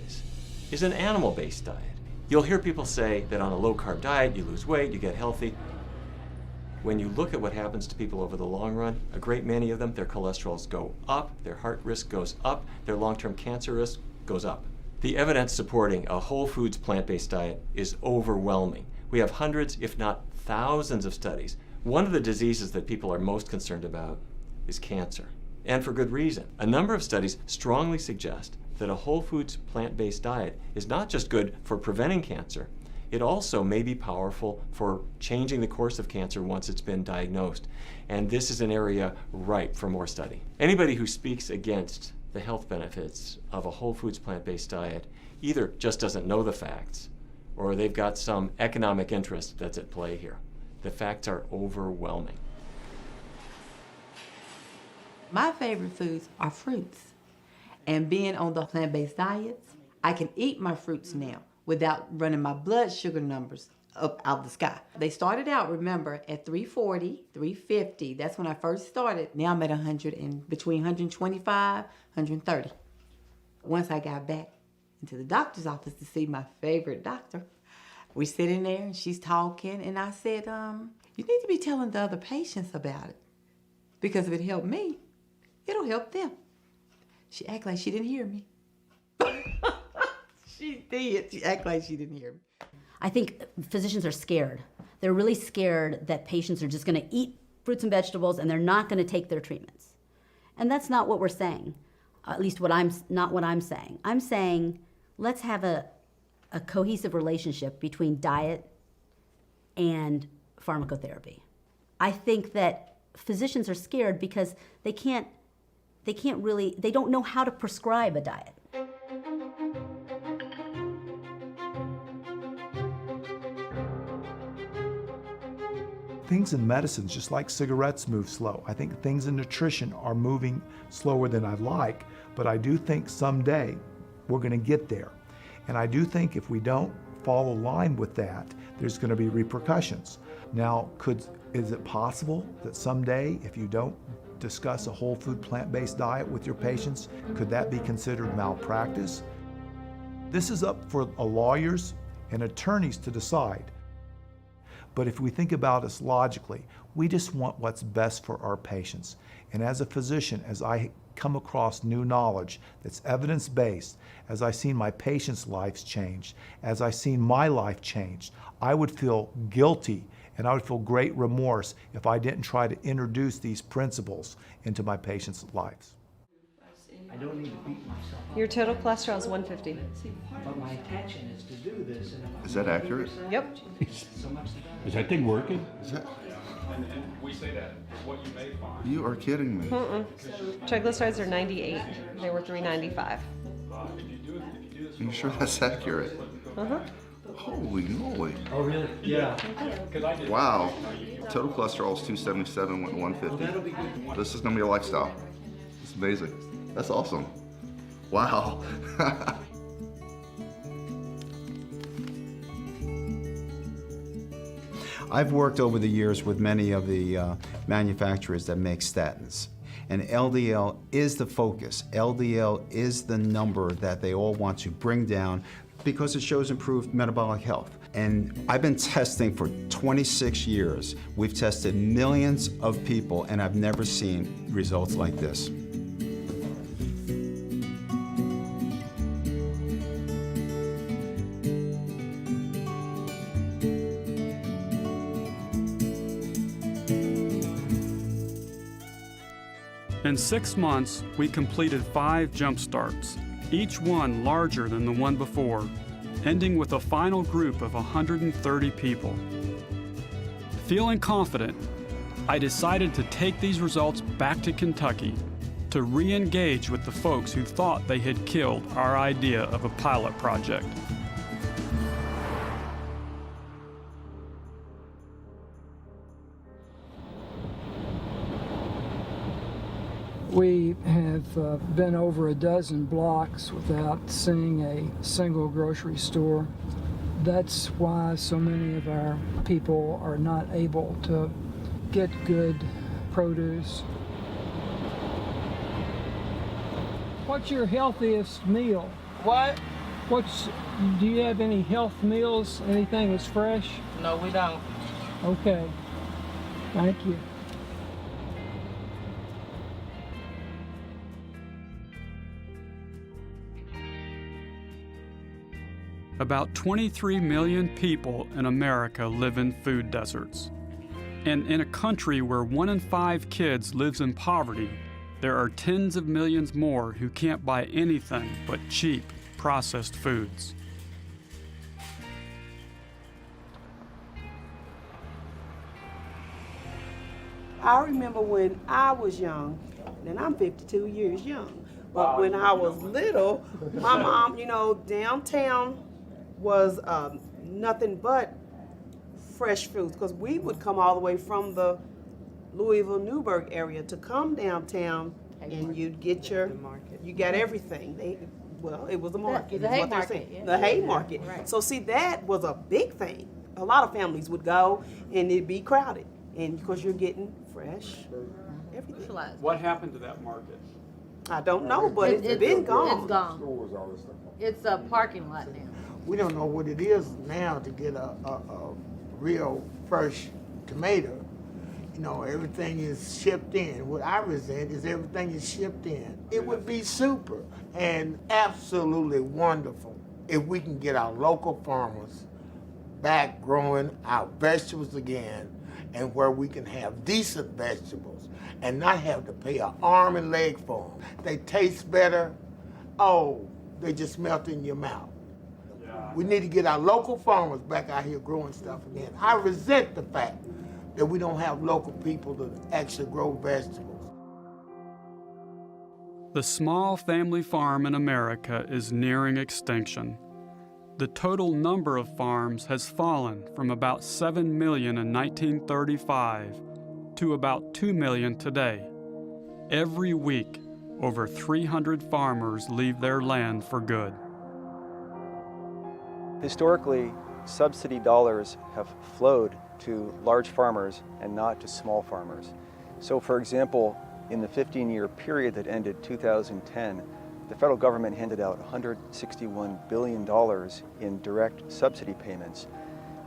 is an animal-based diet. You'll hear people say that on a low-carb diet you lose weight, you get healthy. When you look at what happens to people over the long run, a great many of them, their cholesterols go up, their heart risk goes up, their long-term cancer risk goes up. The evidence supporting a whole foods plant-based diet is overwhelming. We have hundreds, if not thousands of studies. One of the diseases that people are most concerned about is cancer, and for good reason. A number of studies strongly suggest that a whole foods plant-based diet is not just good for preventing cancer, it also may be powerful for changing the course of cancer once it's been diagnosed. And this is an area ripe for more study. Anybody who speaks against the health benefits of a whole foods plant-based diet either just doesn't know the facts or they've got some economic interest that's at play here. The facts are overwhelming. My favorite foods are fruits. And being on the plant-based diets, I can eat my fruits now without running my blood sugar numbers up out the sky. They started out, remember, at 340, 350. That's when I first started. Now I'm at 100 and between 125, 130. Once I got back into the doctor's office to see my favorite doctor, we're sitting there and she's talking and I said, you need to be telling the other patients about it because if it helped me, it'll help them. She acted like she didn't hear me. She did. She acted like she didn't hear me. I think physicians are scared. They're really scared that patients are just going to eat fruits and vegetables and they're not going to take their treatments. And that's not what we're saying. At least not what I'm saying. I'm saying let's have a cohesive relationship between diet and pharmacotherapy. I think that physicians are scared because they don't know how to prescribe a diet. Things in medicine, just like cigarettes, move slow. I think things in nutrition are moving slower than I'd like, but I do think someday we're going to get there. And I do think if we don't fall aligned with that, there's going to be repercussions. Now, is it possible that someday, if you don't discuss a whole food plant-based diet with your patients, could that be considered malpractice? This is up for lawyers and attorneys to decide. But if we think about this logically, we just want what's best for our patients. And as a physician, as I come across new knowledge that's evidence-based, as I've seen my patients' lives change, as I've seen my life change, I would feel guilty and I would feel great remorse if I didn't try to introduce these principles into my patients' lives. I don't need to beat myself up. Your total cholesterol is 150. But my intention is to do this. And Is that accurate? Yep. Is that thing working? Is that? And we say that what you may find. You are kidding me. Triglycerides are 98. They were 395. Are you sure that's accurate? Holy moly. Oh, really? Yeah. Wow. Total cholesterol is 277, went 150. This is going to be a lifestyle. It's amazing. That's awesome. Wow. I've worked over the years with many of the manufacturers that make statins. And LDL is the focus. LDL is the number that they all want to bring down because it shows improved metabolic health. And I've been testing for 26 years. We've tested millions of people, and I've never seen results like this. In 6 months, we completed 5 jump starts, each one larger than the one before, ending with a final group of 130 people. Feeling confident, I decided to take these results back to Kentucky to re-engage with the folks who thought they had killed our idea of a pilot project. We have been over a dozen blocks without seeing a single grocery store. That's why so many of our people are not able to get good produce. What's your healthiest meal? What? Do you have any health meals? Anything that's fresh? No, we don't. Okay. Thank you. About 23 million people in America live in food deserts. And in a country where 1 in 5 kids lives in poverty, there are tens of millions more who can't buy anything but cheap, processed foods. I remember when I was young, and I'm 52 years young, but when I was little, my mom, downtown was nothing but fresh fruits, because we would come all the way from the Louisville, Newburgh area to come downtown, and you'd get you got everything. It was a market. The hay market. Yeah. The hay market. Right. So see, that was a big thing. A lot of families would go, and it'd be crowded, and because you're getting fresh everything. What happened to that market? I don't know, but it's been gone. It's gone. It's a parking lot now. We don't know what it is now to get a real fresh tomato. Everything is shipped in. What I resent is everything is shipped in. It would be super and absolutely wonderful if we can get our local farmers back growing our vegetables again, and where we can have decent vegetables and not have to pay an arm and leg for them. They taste better. Oh, they just melt in your mouth. We need to get our local farmers back out here growing stuff again. I resent the fact that we don't have local people to actually grow vegetables. The small family farm in America is nearing extinction. The total number of farms has fallen from about 7 million in 1935 to about 2 million today. Every week, over 300 farmers leave their land for good. Historically, subsidy dollars have flowed to large farmers and not to small farmers. So for example, in the 15-year period that ended 2010, the federal government handed out $161 billion in direct subsidy payments.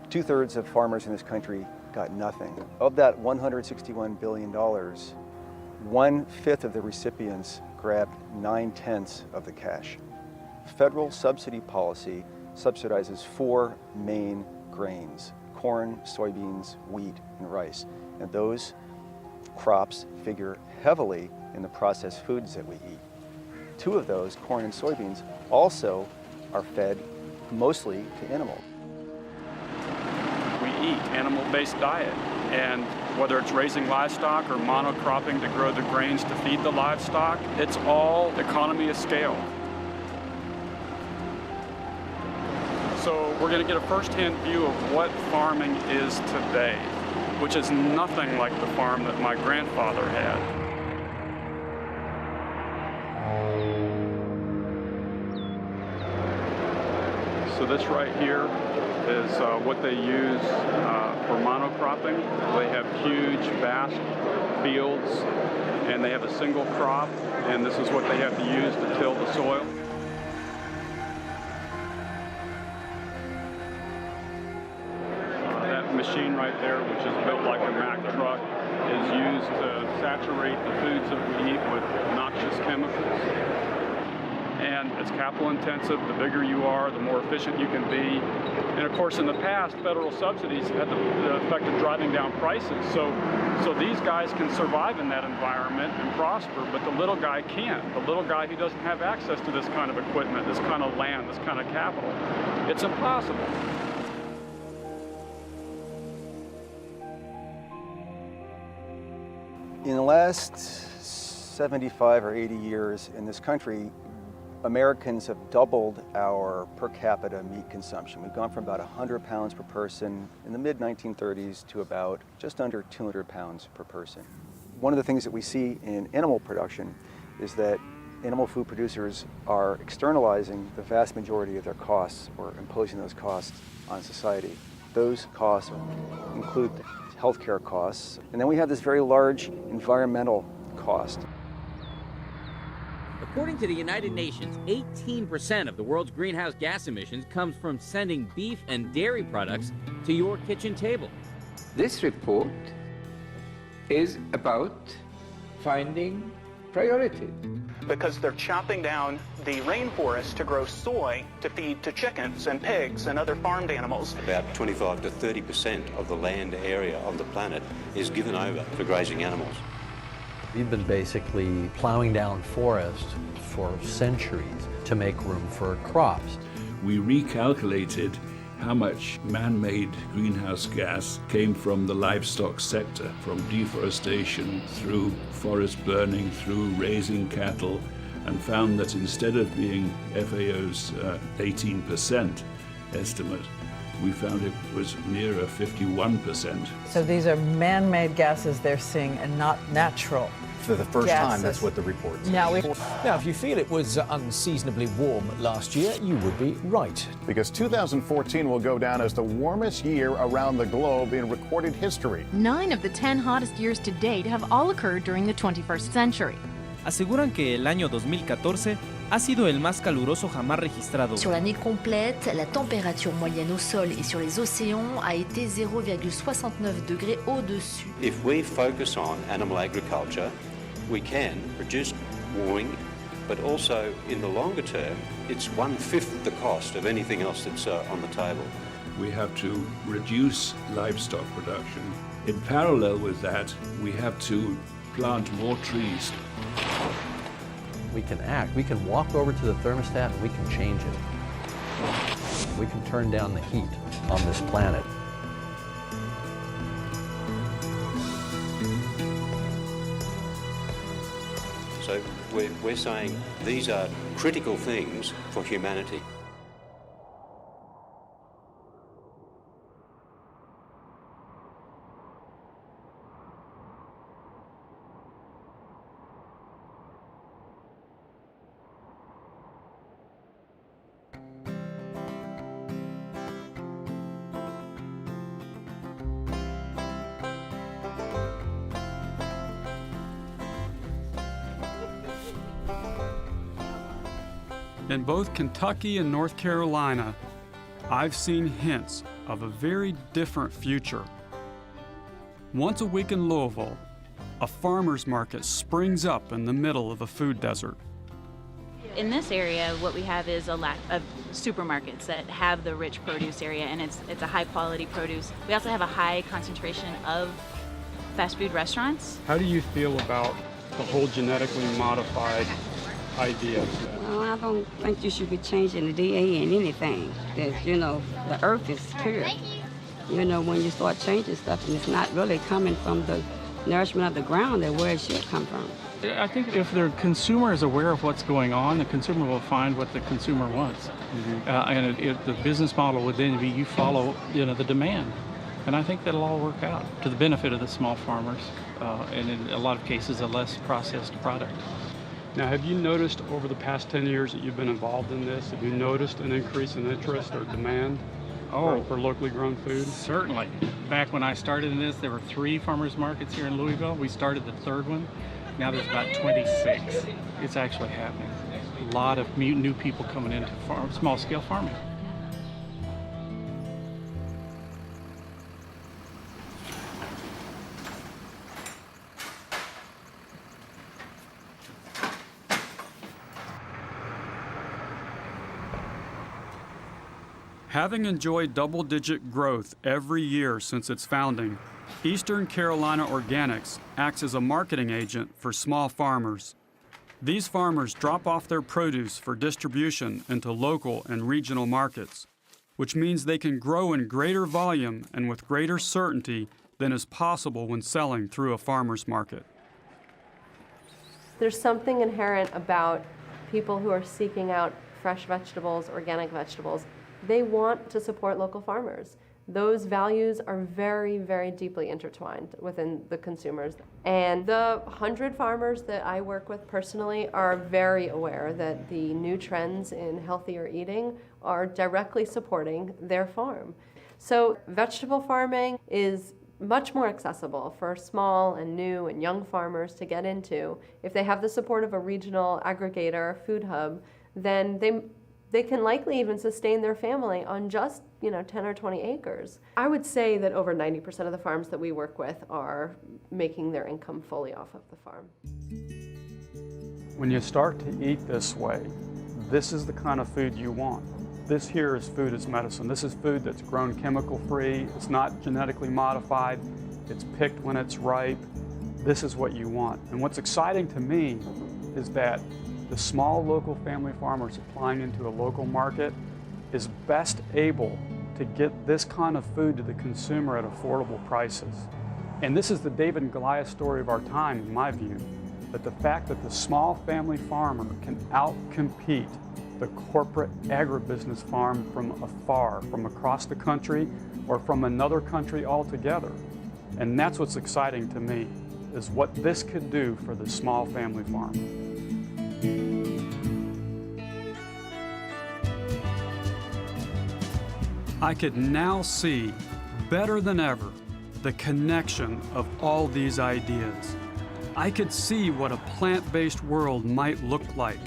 2/3 of farmers in this country got nothing. Of that $161 billion, 1/5 of the recipients grabbed 9/10 of the cash. Federal subsidy policy subsidizes 4 main grains: corn, soybeans, wheat, and rice. And those crops figure heavily in the processed foods that we eat. 2 of those, corn and soybeans, also are fed mostly to animals. We eat animal-based diet, and whether it's raising livestock or monocropping to grow the grains to feed the livestock, it's all economy of scale. So we're going to get a first-hand view of what farming is today, which is nothing like the farm that my grandfather had. So this right here is what they use for monocropping. They have huge, vast fields, and they have a single crop, and this is what they have to use to till the soil. That machine right there, which is built like a Mack truck, is used to saturate the foods that we eat with noxious chemicals. And it's capital intensive. The bigger you are, the more efficient you can be. And of course, in the past, federal subsidies had the effect of driving down prices. So these guys can survive in that environment and prosper, but the little guy can't. The little guy who doesn't have access to this kind of equipment, this kind of land, this kind of capital, it's impossible. In the last 75 or 80 years in this country, Americans have doubled our per capita meat consumption. We've gone from about 100 pounds per person in the mid-1930s to about just under 200 pounds per person. One of the things that we see in animal production is that animal food producers are externalizing the vast majority of their costs or imposing those costs on society. Those costs include healthcare costs, and then we have this very large environmental cost. According to the United Nations, 18% of the world's greenhouse gas emissions comes from sending beef and dairy products to your kitchen table. This report is about finding priorities. Because they're chopping down the rainforest to grow soy to feed to chickens and pigs and other farmed animals. About 25 to 30% of the land area of the planet is given over for grazing animals. We've been basically plowing down forest for centuries to make room for crops. We recalculated how much man-made greenhouse gas came from the livestock sector, from deforestation through forest burning, through raising cattle, and found that instead of being FAO's 18% estimate, we found it was nearer 51%. So these are man-made gases they're seeing and not natural. For the first time, that's what the report says. Now, if you feel it was unseasonably warm last year, you would be right. Because 2014 will go down as the warmest year around the globe in recorded history. 9 of the 10 hottest years to date have all occurred during the 21st century. Aseguran que el año 2014 ha sido el más caluroso jamás registrado. Sur l'année complète, la température moyenne au sol et sur les océans a été 0,69 degrés au-dessus. If we focus on animal agriculture, we can reduce warming, but also in the longer term, it's 1/5 the cost of anything else that's on the table. We have to reduce livestock production. In parallel with that, we have to plant more trees. We can act. We can walk over to the thermostat and we can change it. We can turn down the heat on this planet. So we're saying these are critical things for humanity. In both Kentucky and North Carolina, I've seen hints of a very different future. Once a week in Louisville, a farmer's market springs up in the middle of a food desert. In this area, what we have is a lack of supermarkets that have the rich produce area, and it's a high quality produce. We also have a high concentration of fast food restaurants. How do you feel about the whole genetically modified idea? Well, I don't think you should be changing the DA in anything. That, you know, the earth is pure. You know, when you start changing stuff and it's not really coming from the nourishment of the ground, that where it should come from. I think if the consumer is aware of what's going on, the consumer will find what the consumer wants. And the business model would then be you follow, you know, the demand. And I think that'll all work out to the benefit of the small farmers, and in a lot of cases, a less processed product. Now, have you noticed over the past 10 years that you've been involved in this, have you noticed an increase in interest or demand for locally grown food? Certainly. Back when I started in this, there were 3 farmers markets here in Louisville. We started the 3rd one. Now there's about 26. It's actually happening. A lot of new people coming into small-scale farming. Having enjoyed double-digit growth every year since its founding, Eastern Carolina Organics acts as a marketing agent for small farmers. These farmers drop off their produce for distribution into local and regional markets, which means they can grow in greater volume and with greater certainty than is possible when selling through a farmer's market. There's something inherent about people who are seeking out fresh vegetables, organic vegetables. They want to support local farmers. Those values are very, very deeply intertwined within the consumers. And the 100 farmers that I work with personally are very aware that the new trends in healthier eating are directly supporting their farm. So vegetable farming is much more accessible for small and new and young farmers to get into. If they have the support of a regional aggregator, food hub, then they can likely even sustain their family on just 10 or 20 acres. I would say that over 90% of the farms that we work with are making their income fully off of the farm. When you start to eat this way, this is the kind of food you want. This here is food as medicine. This is food that's grown chemical-free. It's not genetically modified. It's picked when it's ripe. This is what you want. And what's exciting to me is that the small local family farmer supplying into a local market is best able to get this kind of food to the consumer at affordable prices. And this is the David and Goliath story of our time, in my view, that the fact that the small family farmer can outcompete the corporate agribusiness farm from afar, from across the country or from another country altogether. And that's what's exciting to me, is what this could do for the small family farm. I could now see, better than ever, the connection of all these ideas. I could see what a plant-based world might look like.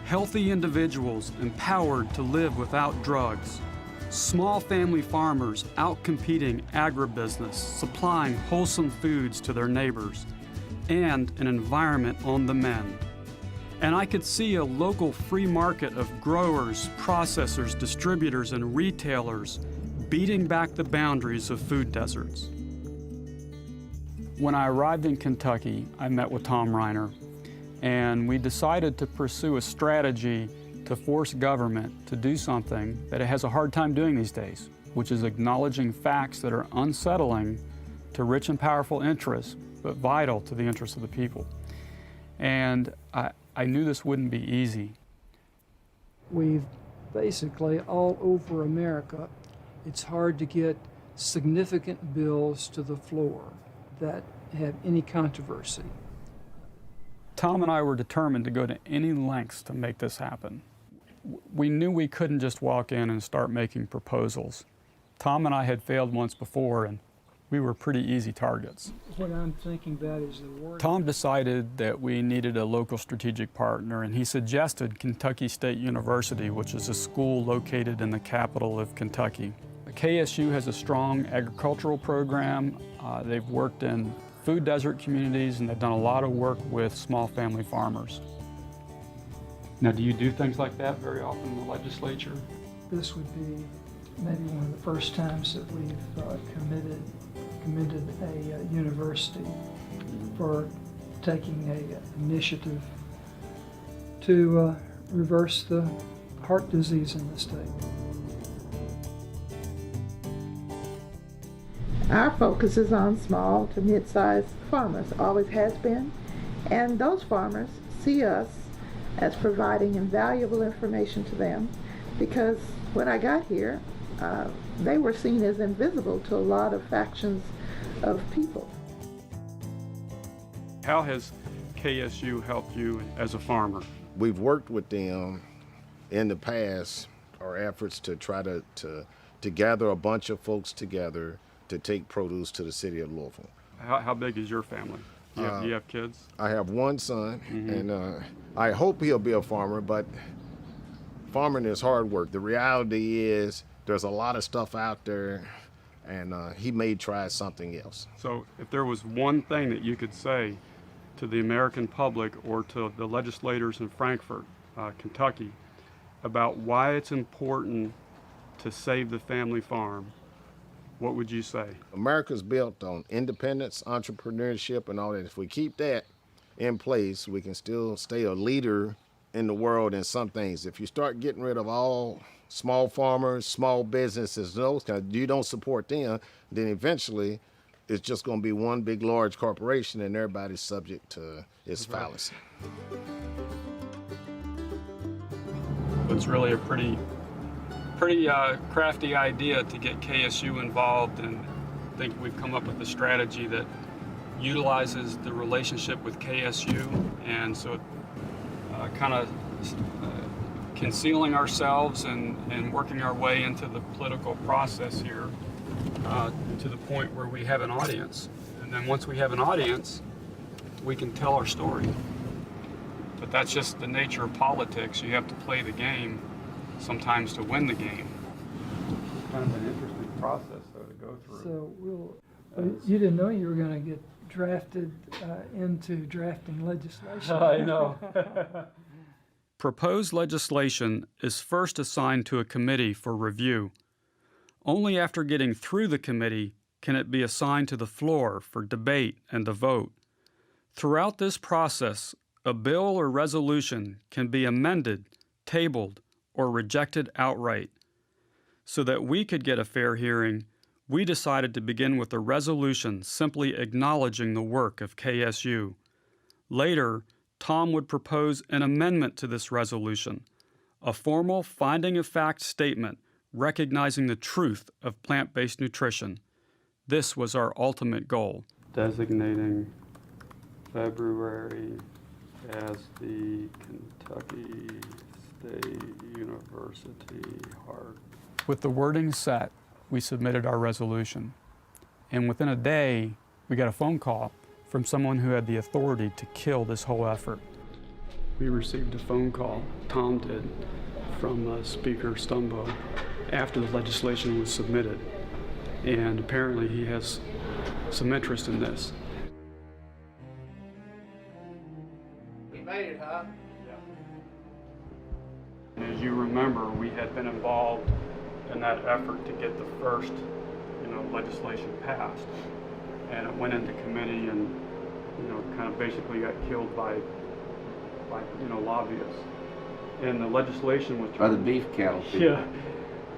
Healthy individuals empowered to live without drugs. Small family farmers outcompeting agribusiness, supplying wholesome foods to their neighbors, and an environment on the mend. And I could see a local free market of growers, processors, distributors, and retailers beating back the boundaries of food deserts. When I arrived in Kentucky, I met with Tom Riner, and we decided to pursue a strategy to force government to do something that it has a hard time doing these days, which is acknowledging facts that are unsettling to rich and powerful interests, but vital to the interests of the people. And I knew this wouldn't be easy. We've basically all over America, it's hard to get significant bills to the floor that have any controversy. Tom and I were determined to go to any lengths to make this happen. We knew we couldn't just walk in and start making proposals. Tom and I had failed once before, and we were pretty easy targets. What I'm thinking about is the word. Tom decided that we needed a local strategic partner, and he suggested Kentucky State University, which is a school located in the capital of Kentucky. KSU has a strong agricultural program. They've worked in food desert communities, and they've done a lot of work with small family farmers. Now, do you do things like that very often in the legislature? This would be maybe one of the first times that we've commended a university for taking an initiative to reverse the heart disease in the state. Our focus is on small to mid-sized farmers, always has been, and those farmers see us as providing invaluable information to them, because when I got here, they were seen as invisible to a lot of factions of people. How has KSU helped you as a farmer? We've worked with them in the past, our efforts to try to gather a bunch of folks together to take produce to the city of Louisville. How big is your family? Do you have kids? I have one son, and I hope he'll be a farmer, but farming is hard work. The reality is there's a lot of stuff out there, and he may try something else. So if there was one thing that you could say to the American public or to the legislators in Frankfort, Kentucky, about why it's important to save the family farm, what would you say? America's built on independence, entrepreneurship, and all that. If we keep that in place, we can still stay a leader in the world in some things. If you start getting rid of all small farmers, small businesses, those kind of, you don't support them, then eventually it's just going to be one big, large corporation, and everybody's subject to its fallacy. It's really a pretty crafty idea to get KSU involved, and I think we've come up with a strategy that utilizes the relationship with KSU, and so kind of concealing ourselves and working our way into the political process here to the point where we have an audience. And then once we have an audience, we can tell our story. But that's just the nature of politics. You have to play the game sometimes to win the game. Kind of an interesting process, though, to go through. So you didn't know you were going to get drafted into drafting legislation. I know. Proposed legislation is first assigned to a committee for review. Only after getting through the committee can it be assigned to the floor for debate and a vote. Throughout this process, a bill or resolution can be amended, tabled, or rejected outright. So that we could get a fair hearing, we decided to begin with a resolution simply acknowledging the work of KSU. Later, Tom would propose an amendment to this resolution, a formal finding of fact statement recognizing the truth of plant-based nutrition. This was our ultimate goal. Designating February as the Kentucky State University Heart. With the wording set, we submitted our resolution. And within a day, we got a phone call from someone who had the authority to kill this whole effort. We received a phone call, Tom did, from Speaker Stumbo after the legislation was submitted. And apparently he has some interest in this. We made it, huh? As you remember, we had been involved in that effort to get the first, legislation passed, and it went into committee and, kind of basically got killed by lobbyists. And the legislation was by the beef cattle people. Yeah,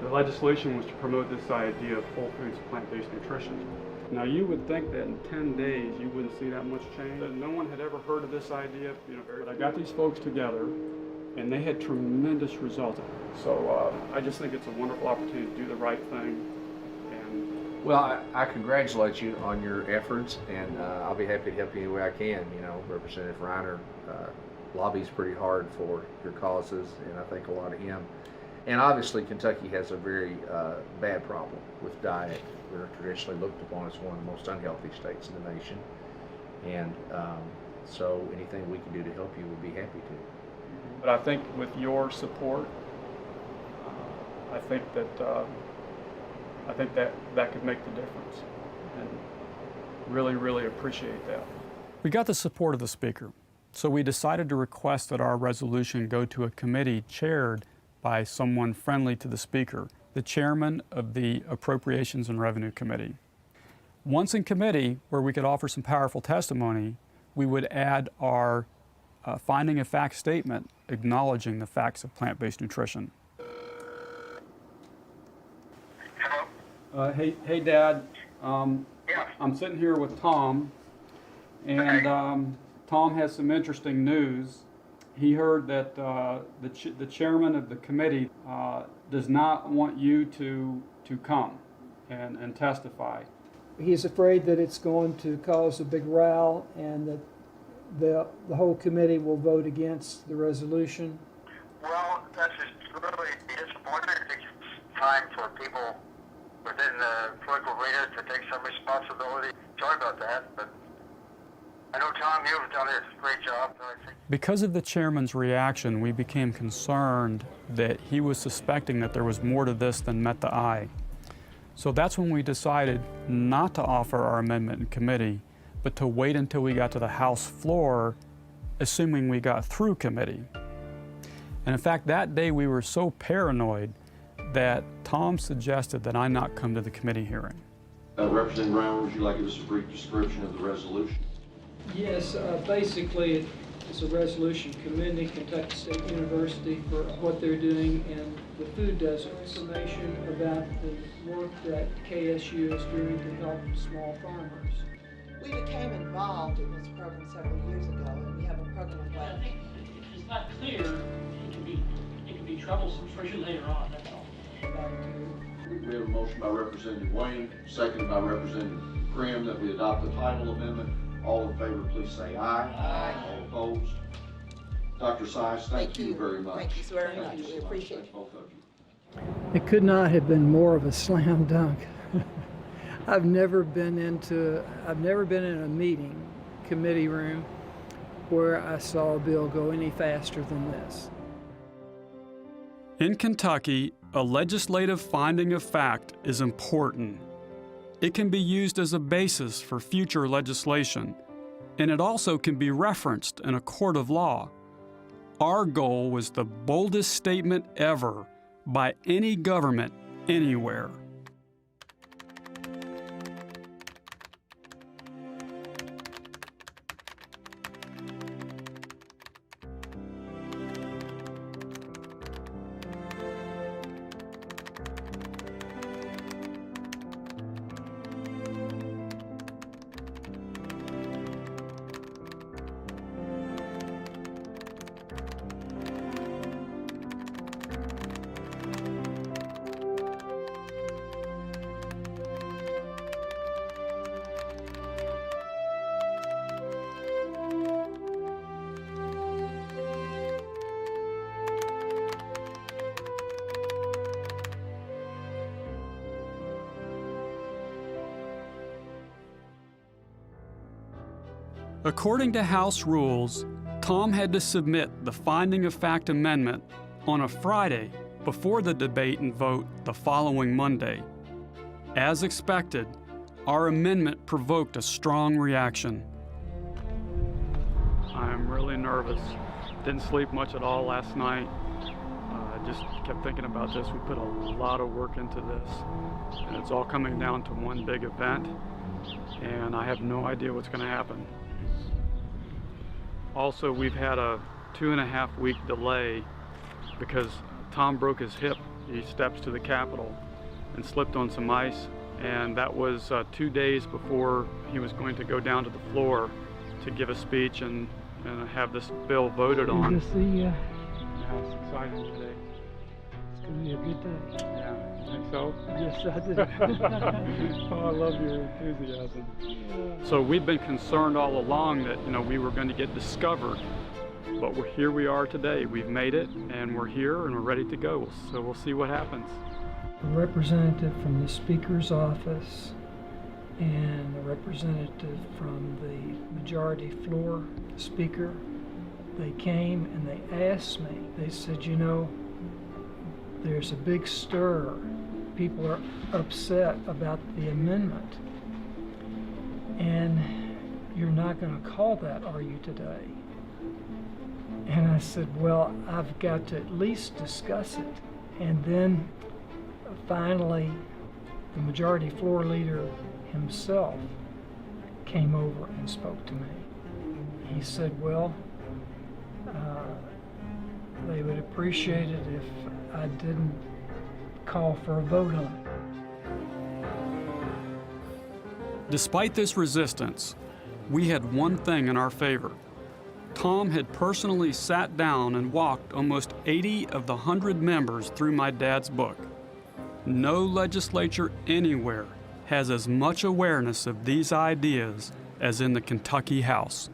the legislation was to promote this idea of whole foods, plant-based nutrition. Now you would think that in 10 days you wouldn't see that much change. That no one had ever heard of this idea, but I got these folks together, and they had tremendous results. So I just think it's a wonderful opportunity to do the right thing. And well, I congratulate you on your efforts, and I'll be happy to help you any way I can. Representative Riner lobbies pretty hard for your causes, and I think a lot of him And obviously Kentucky has a very bad problem with diet. We're traditionally looked upon as one of the most unhealthy states in the nation. And so anything we can do to help you, we'll be happy to. But I think with your support, I think that could make the difference, and really appreciate that. We got the support of the Speaker, so we decided to request that our resolution go to a committee chaired by someone friendly to the Speaker, the chairman of the Appropriations and Revenue Committee. Once in committee, where we could offer some powerful testimony, we would add our finding of fact statement acknowledging the facts of plant-based nutrition. Hey, Dad. I'm sitting here with Tom, and Tom has some interesting news. He heard that the chairman of the committee does not want you to come and testify. He's afraid that it's going to cause a big row and that the whole committee will vote against the resolution. Well, that's just really disappointing. I think it's time for people within the political arena to take some responsibility. Sorry about that, but I know, Tom, you've done a great job. Because of the chairman's reaction, we became concerned that he was suspecting that there was more to this than met the eye. So that's when we decided not to offer our amendment in committee, but to wait until we got to the House floor, assuming we got through committee. And in fact, that day we were so paranoid that Tom suggested that I not come to the committee hearing. Representative Brown, would you like to give us a brief description of the resolution? Yes, basically it's a resolution commending Kentucky State University for what they're doing in the food desert. Information about the work that KSU is doing to help small farmers. We became involved in this program several years ago, and we have a program of I think if it's not clear, it can be troublesome for you later on, that's all. We have a motion by Representative Wayne, seconded by Representative Grimm, that we adopt the title amendment. All in favor, please say aye. Aye. All opposed? Dr. Size, thank you very much. Thank you very much. We appreciate it. Both of you. It could not have been more of a slam dunk. I've never been in a meeting, committee room, where I saw a bill go any faster than this. In Kentucky, a legislative finding of fact is important. It can be used as a basis for future legislation, and it also can be referenced in a court of law. Our goal was the boldest statement ever by any government anywhere. According to House rules, Tom had to submit the finding of fact amendment on a Friday before the debate and vote the following Monday. As expected, our amendment provoked a strong reaction. I'm really nervous. Didn't sleep much at all last night. Just kept thinking about this. We put a lot of work into this, and it's all coming down to one big event, and I have no idea what's going to happen. Also, we've had a 2.5-week delay because Tom broke his hip. He steps to the Capitol and slipped on some ice, and that was 2 days before he was going to go down to the floor to give a speech and have this bill voted on. Good to see you. Yeah, it's exciting today. It's going to be a good day. Yeah, you think so? Yes, I do. Oh, I love your enthusiasm. Yeah. So we've been concerned all along that we were going to get discovered But here we are today. We've made it, and we're here, and we're ready to go. So we'll see what happens. A representative from the Speaker's office and a representative from the majority floor speaker, they came and they asked me, they said, you know, there's a big stir. People are upset about the amendment. And you're not going to call that, are you, today? And I said, well, I've got to at least discuss it. And then finally, the majority floor leader himself came over and spoke to me. He said, well, they would appreciate it if I didn't call for a vote on it. Despite this resistance, we had one thing in our favor. Tom had personally sat down and walked almost 80 of the 100 members through my dad's book. No legislature anywhere has as much awareness of these ideas as in the Kentucky House.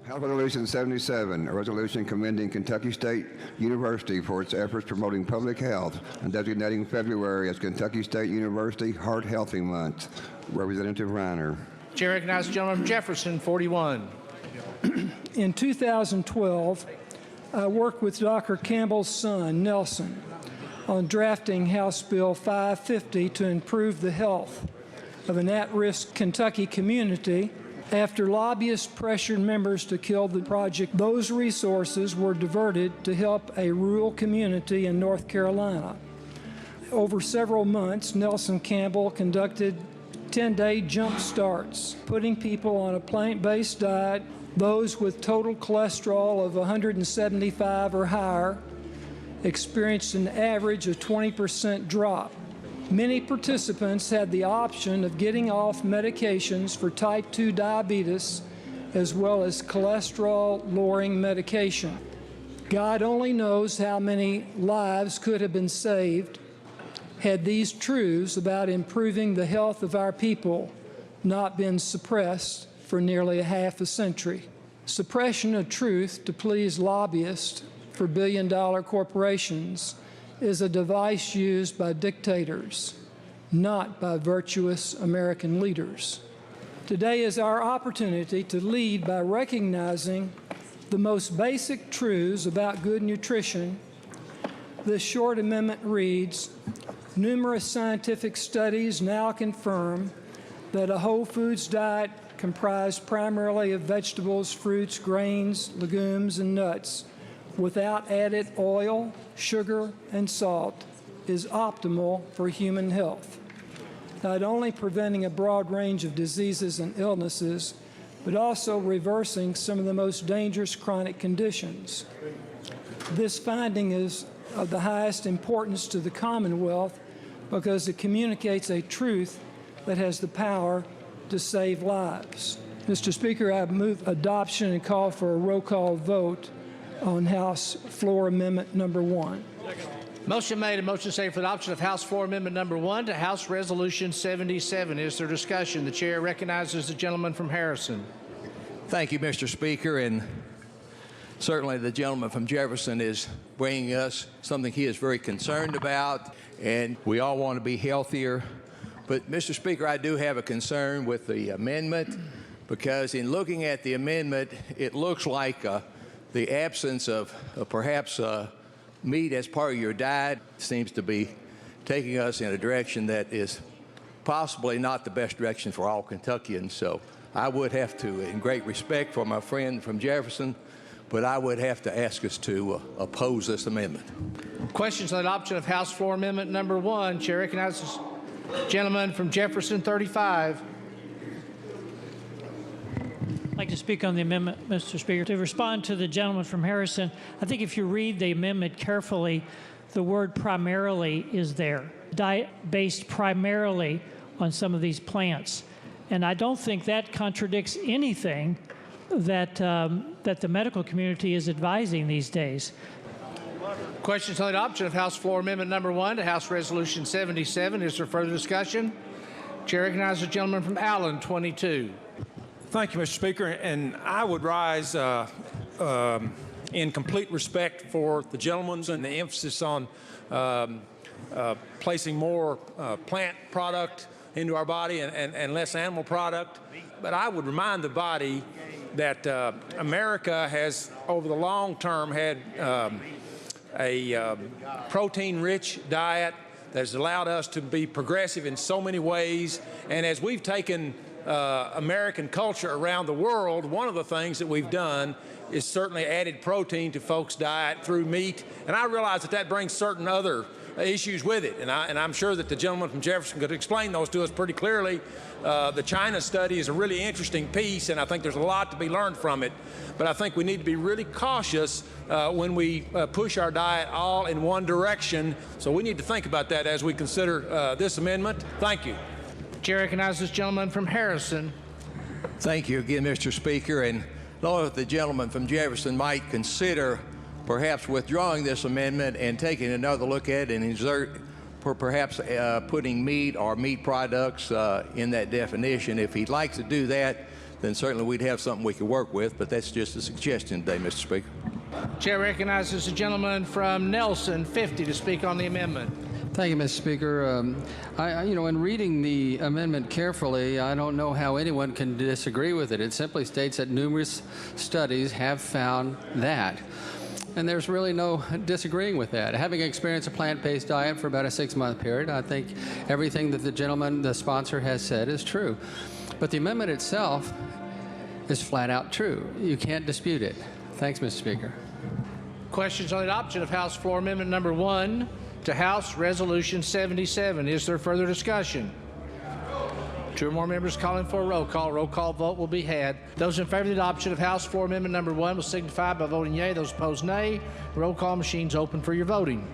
House Resolution 77, a resolution commending Kentucky State University for its efforts promoting public health and designating February as Kentucky State University Heart Healthy Month. Representative Riner. Chair recognizes the gentleman from Jefferson, 41. In 2012, I worked with Dr. Campbell's son, Nelson, on drafting House Bill 550 to improve the health of an at-risk Kentucky community. After lobbyists pressured members to kill the project, those resources were diverted to help a rural community in North Carolina. Over several months, Nelson Campbell conducted 10-day jump starts, putting people on a plant-based diet. Those with total cholesterol of 175 or higher experienced an average of 20% drop. Many participants had the option of getting off medications for type 2 diabetes as well as cholesterol-lowering medication. God only knows how many lives could have been saved had these truths about improving the health of our people not been suppressed for nearly a half a century. Suppression of truth to please lobbyists for billion-dollar corporations is a device used by dictators, not by virtuous American leaders. Today is our opportunity to lead by recognizing the most basic truths about good nutrition. This short amendment reads, numerous scientific studies now confirm that a whole foods diet comprised primarily of vegetables, fruits, grains, legumes, and nuts without added oil, sugar, and salt is optimal for human health, not only preventing a broad range of diseases and illnesses, but also reversing some of the most dangerous chronic conditions. This finding is of the highest importance to the Commonwealth because it communicates a truth that has the power to save lives. Mr. Speaker, I move adoption and call for a roll call vote on House Floor Amendment number 1. Motion made and motion second for adoption of House Floor Amendment number 1 to House Resolution 77. Is there discussion? The chair recognizes the gentleman from Harrison. Thank you, Mr. Speaker, and certainly the gentleman from Jefferson is bringing us something he is very concerned about, and we all want to be healthier. But, Mr. Speaker, I do have a concern with the amendment because in looking at the amendment, it looks like the absence of perhaps meat as part of your diet seems to be taking us in a direction that is possibly not the best direction for all Kentuckians. So I would have to, in great respect for my friend from Jefferson, but I would have to ask us to oppose this amendment. Questions on adoption of House Floor Amendment number 1. Chair recognizes the gentleman from Jefferson, 35. I'd like to speak on the amendment, Mr. Speaker. To respond to the gentleman from Harrison, I think if you read the amendment carefully, the word primarily is there. Diet based primarily on some of these plants. And I don't think that contradicts anything that, that the medical community is advising these days. Questions on the adoption of House Floor Amendment number 1 to House Resolution 77. Is there further discussion? Chair recognizes the gentleman from Allen, 22. Thank you, Mr. Speaker, and I would rise in complete respect for the gentleman's and the emphasis on placing more plant product into our body and less animal product. But I would remind the body that America has, over the long term, had a protein-rich diet that has allowed us to be progressive in so many ways. And as we've taken American culture around the world, one of the things that we've done is certainly added protein to folks' diet through meat. And I realize that that brings certain other issues with it. And I'm sure that the gentleman from Jefferson could explain those to us pretty clearly. The China study is a really interesting piece, and I think there's a lot to be learned from it. But I think we need to be really cautious when we push our diet all in one direction. So we need to think about that as we consider this amendment. Thank you. Chair recognizes this gentleman from Harrison. Thank you again, Mr. Speaker. And Lord, if the gentleman from Jefferson might consider perhaps withdrawing this amendment and taking another look at it and insert perhaps putting meat or meat products in that definition. If he'd like to do that, then certainly we'd have something we could work with, but that's just a suggestion today, Mr. Speaker. Chair recognizes the gentleman from Nelson, 50, to speak on the amendment. Thank you, Mr. Speaker. In reading the amendment carefully, I don't know how anyone can disagree with it. It simply states that numerous studies have found that. And there's really no disagreeing with that. Having experienced a plant-based diet for about a 6-month period, I think everything that the gentleman, the sponsor, has said is true. But the amendment itself is flat out true. You can't dispute it. Thanks, Mr. Speaker. Questions on the adoption of House Floor Amendment number 1 to House Resolution 77. Is there further discussion? 2 or more members calling for a roll call. Roll call vote will be had. Those in favor of the adoption of House Floor Amendment number 1 will signify by voting yea. Those opposed, nay. Roll call machines open for your voting.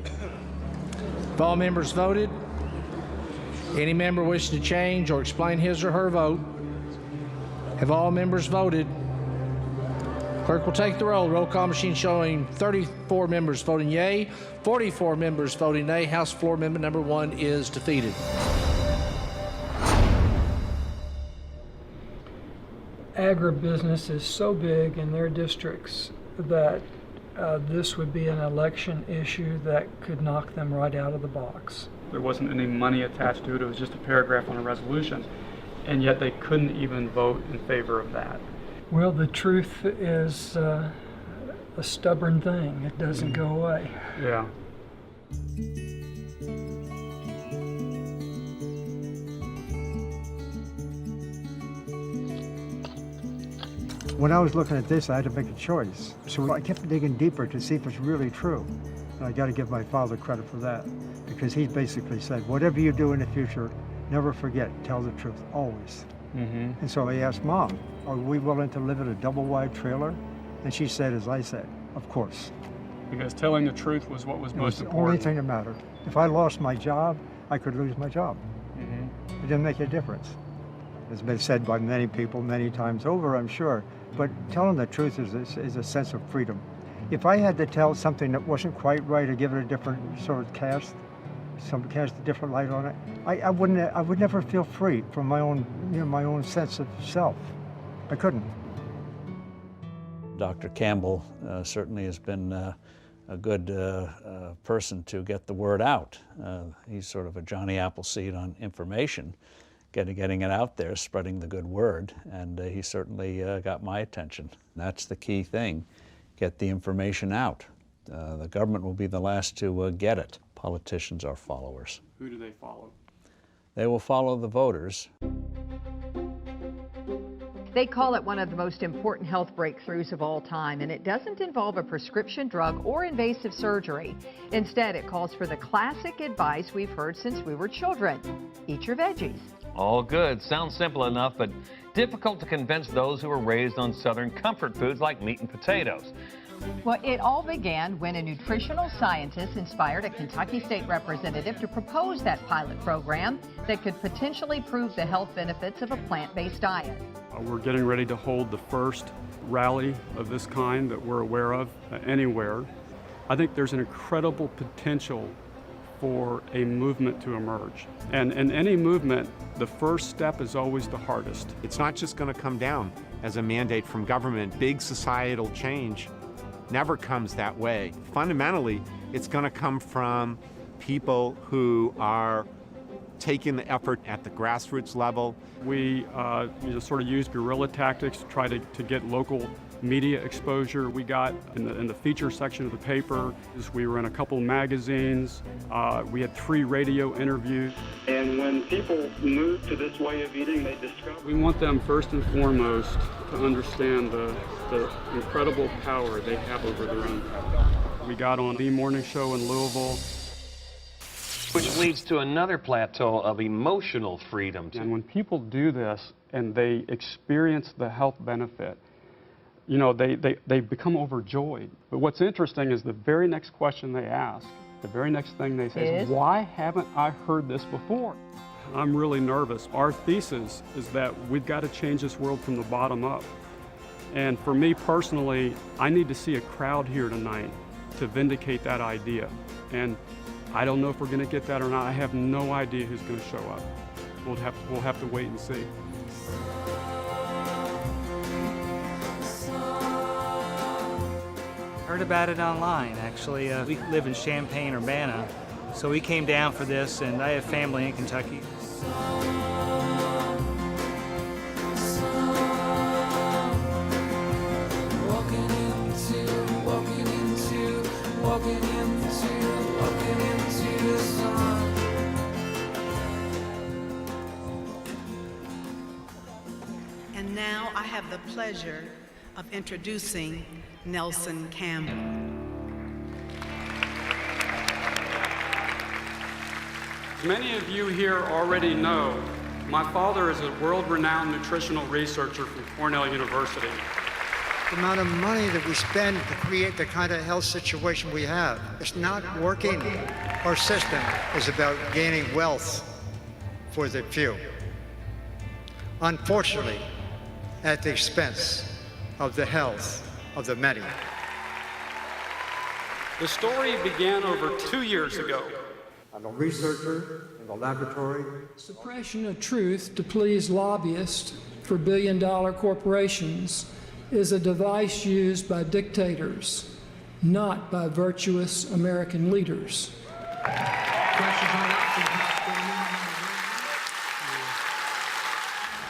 Have all members voted? Any member wishing to change or explain his or her vote? Have all members voted? Clerk will take the roll. Roll call machine showing 34 members voting yea, 44 members voting nay. House Floor Amendment number 1 is defeated. Agribusiness is so big in their districts that this would be an election issue that could knock them right out of the box. There wasn't any money attached to it. It was just a paragraph on a resolution. And yet they couldn't even vote in favor of that. Well, the truth is a stubborn thing. It doesn't go away. Yeah. When I was looking at this, I had to make a choice. So I kept digging deeper to see if it's really true. And I got to give my father credit for that, because he basically said, whatever you do in the future, never forget, tell the truth, always. Mm-hmm. And so I asked Mom, are we willing to live in a double-wide trailer? And she said, as I said, of course. Because telling the truth was what was most important. It was the only thing that mattered. If I lost my job, I could lose my job. Mm-hmm. It didn't make a difference. It's been said by many people many times over, I'm sure. But telling the truth is a sense of freedom. If I had to tell something that wasn't quite right or give it a different sort of cast a different light on it, I would never feel free from my own sense of self. I couldn't. Dr. Campbell certainly has been a good person to get the word out. He's sort of a Johnny Appleseed on information, getting it out there, spreading the good word, and he certainly got my attention. That's the key thing, get the information out. The government will be the last to get it. Politicians are followers. Who do they follow? They will follow the voters. They call it one of the most important health breakthroughs of all time, and it doesn't involve a prescription drug or invasive surgery. Instead, it calls for the classic advice we've heard since we were children. Eat your veggies. All good. Sounds simple enough, but difficult to convince those who were raised on Southern comfort foods like meat and potatoes. Well, it all began when a nutritional scientist inspired a Kentucky state representative to propose that pilot program that could potentially prove the health benefits of a plant-based diet. We're getting ready to hold the first rally of this kind that we're aware of anywhere. I think there's an incredible potential for a movement to emerge. And in any movement, the first step is always the hardest. It's not just going to come down as a mandate from government. Big societal change never comes that way. Fundamentally, it's going to come from people who are taking the effort at the grassroots level. We sort of use guerrilla tactics to try to get local media exposure. We got in the feature section of the paper. We were in a couple magazines. We had 3 radio interviews. And when people move to this way of eating, they discover. We want them first and foremost to understand the incredible power they have over their own health. We got on the morning show in Louisville. Which leads to another plateau of emotional freedom. And when people do this and they experience the health benefit, you know, they become overjoyed. But what's interesting is the very next question they ask, the very next thing they say is, why haven't I heard this before? I'm really nervous. Our thesis is that we've got to change this world from the bottom up. And for me personally, I need to see a crowd here tonight to vindicate that idea. And I don't know if we're going to get that or not. I have no idea who's going to show up. We'll have to wait and see. Heard about it online, actually. We live in Champaign-Urbana, so we came down for this, and I have family in Kentucky. And now I have the pleasure of introducing Nelson Campbell. Many of you here already know, my father is a world-renowned nutritional researcher from Cornell University. The amount of money that we spend to create the kind of health situation we have, it's not working. Our system is about gaining wealth for the few. Unfortunately, at the expense of the health of the many. The story began over 2 years ago. I'm a researcher in the laboratory. Suppression of truth to please lobbyists for billion-dollar corporations is a device used by dictators, not by virtuous American leaders.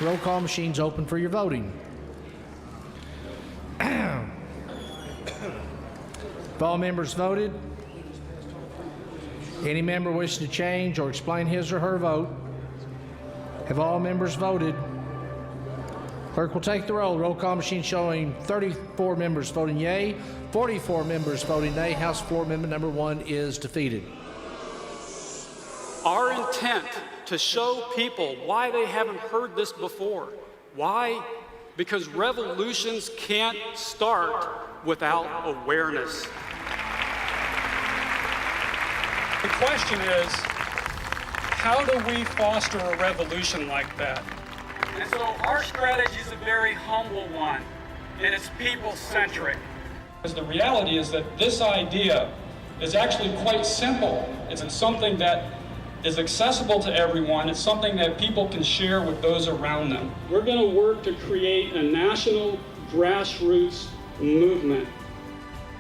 Roll call machine's open for your voting. Have all members voted? Any member wishing to change or explain his or her vote? Have all members voted? Clerk will take the roll. Roll call machine showing 34 members voting yea, 44 members voting nay. House Floor Amendment number 1 is defeated. Our intent to show people why they haven't heard this before. Why? Because revolutions can't start without awareness. The question is, how do we foster a revolution like that? And so our strategy is a very humble one, and it's people-centric. Because the reality is that this idea is actually quite simple. It's something that is accessible to everyone. It's something that people can share with those around them. We're going to work to create a national grassroots movement.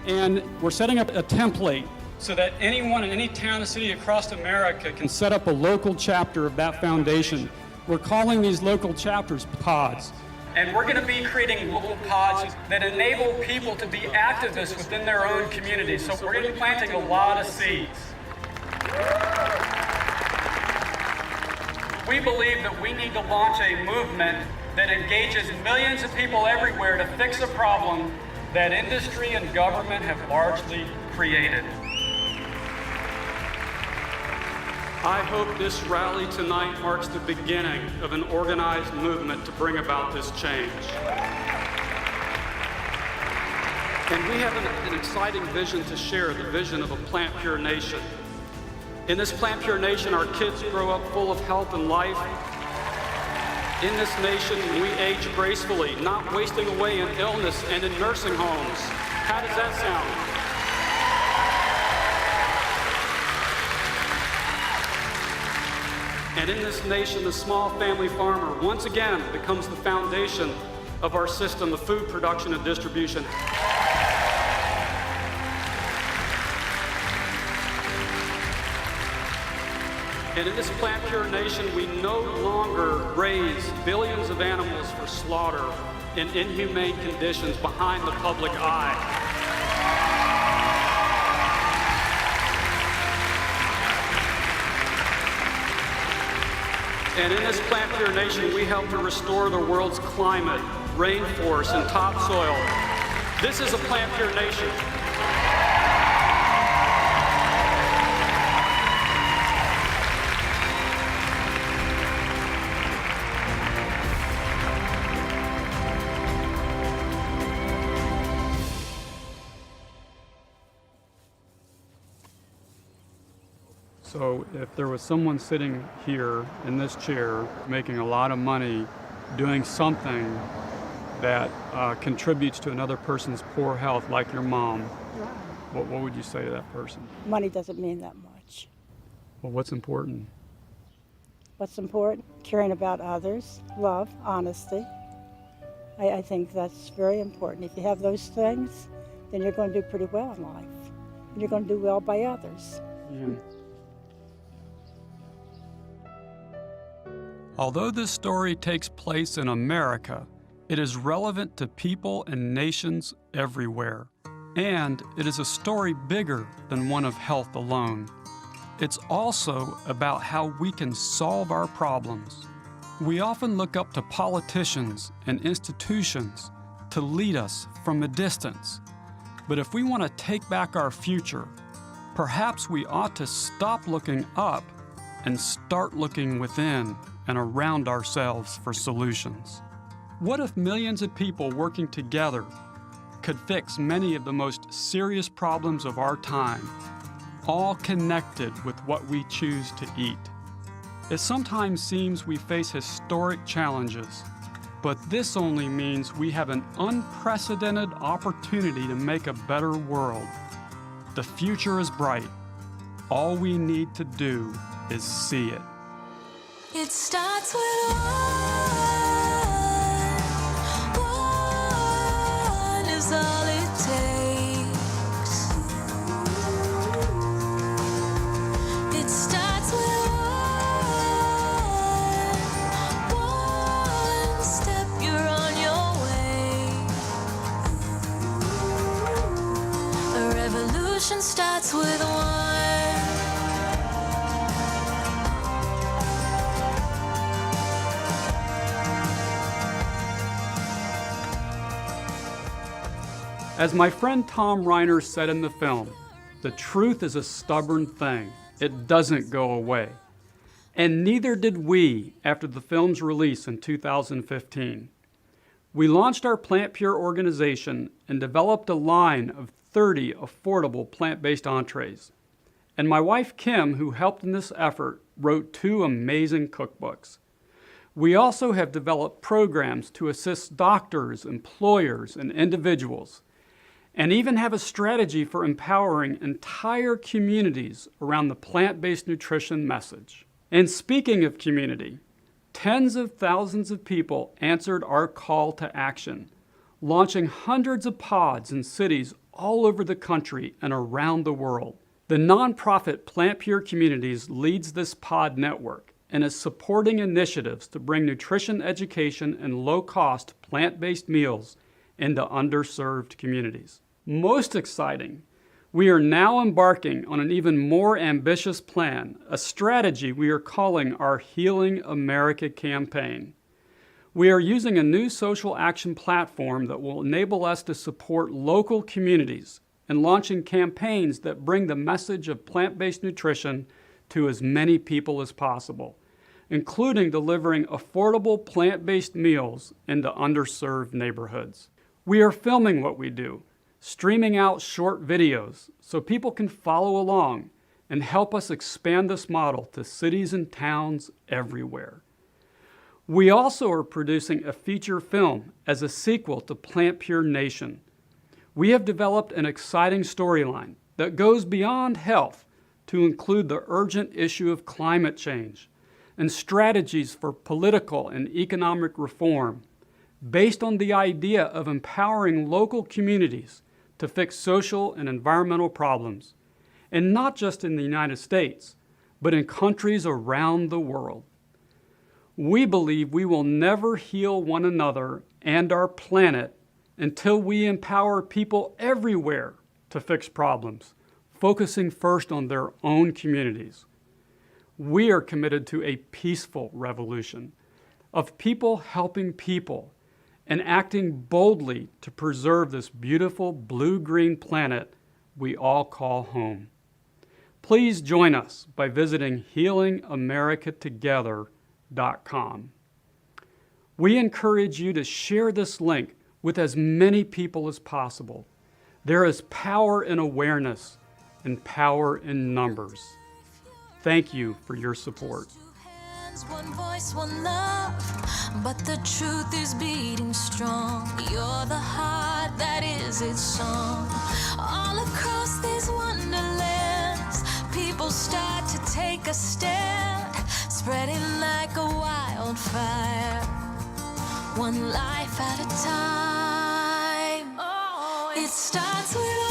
And we're setting up a template so that anyone in any town or city across America can set up a local chapter of that foundation. We're calling these local chapters pods. And we're going to be creating local pods that enable people to be activists within their own communities. So we're going to be planting a lot of seeds. We believe that we need to launch a movement that engages millions of people everywhere to fix a problem that industry and government have largely created. I hope this rally tonight marks the beginning of an organized movement to bring about this change. And we have an exciting vision to share, the vision of a PlantPure Nation. In this PlantPure Nation, our kids grow up full of health and life. In this nation, we age gracefully, not wasting away in illness and in nursing homes. How does that sound? And in this nation, the small family farmer once again becomes the foundation of our system of food production and distribution. And in this PlantPure Nation, we no longer raise billions of animals for slaughter in inhumane conditions behind the public eye. And in this PlantPure Nation, we help to restore the world's climate, rainforests, and topsoil. This is a PlantPure Nation. So if there was someone sitting here in this chair making a lot of money doing something that contributes to another person's poor health, like your mom, what would you say to that person? Money doesn't mean that much. Well, what's important? What's important? Caring about others, love, honesty. I think that's very important. If you have those things, then you're going to do pretty well in life. And you're going to do well by others. Yeah. Although this story takes place in America, it is relevant to people and nations everywhere. And it is a story bigger than one of health alone. It's also about how we can solve our problems. We often look up to politicians and institutions to lead us from a distance. But if we want to take back our future, perhaps we ought to stop looking up and start looking within and around ourselves for solutions. What if millions of people working together could fix many of the most serious problems of our time, all connected with what we choose to eat? It sometimes seems we face historic challenges, but this only means we have an unprecedented opportunity to make a better world. The future is bright. All we need to do is see it. It starts with one is all it takes. It starts with one step, you're on your way. A revolution starts with one. As my friend Tom Riner said in the film, the truth is a stubborn thing. It doesn't go away. And neither did we after the film's release in 2015. We launched our PlantPure organization and developed a line of 30 affordable plant-based entrees. And my wife Kim, who helped in this effort, wrote 2 amazing cookbooks. We also have developed programs to assist doctors, employers, and individuals, and even have a strategy for empowering entire communities around the plant-based nutrition message. And speaking of community, tens of thousands of people answered our call to action, launching hundreds of pods in cities all over the country and around the world. The nonprofit PlantPure Communities leads this pod network and is supporting initiatives to bring nutrition education and low-cost plant-based meals into underserved communities. Most exciting, we are now embarking on an even more ambitious plan, a strategy we are calling our Healing America campaign. We are using a new social action platform that will enable us to support local communities and launching campaigns that bring the message of plant-based nutrition to as many people as possible, including delivering affordable plant-based meals into underserved neighborhoods. We are filming what we do, streaming out short videos so people can follow along and help us expand this model to cities and towns everywhere. We also are producing a feature film as a sequel to PlantPure Nation. We have developed an exciting storyline that goes beyond health to include the urgent issue of climate change and strategies for political and economic reform based on the idea of empowering local communities to fix social and environmental problems, and not just in the United States, but in countries around the world. We believe we will never heal one another and our planet until we empower people everywhere to fix problems, focusing first on their own communities. We are committed to a peaceful revolution of people helping people and acting boldly to preserve this beautiful blue-green planet we all call home. Please join us by visiting healingamericatogether.com. We encourage you to share this link with as many people as possible. There is power in awareness and power in numbers. Thank you for your support. One voice, one love, but the truth is beating strong. You're the heart that is its song. All across these wonderlands, people start to take a stand, spreading like a wildfire, one life at a time. Oh, it starts with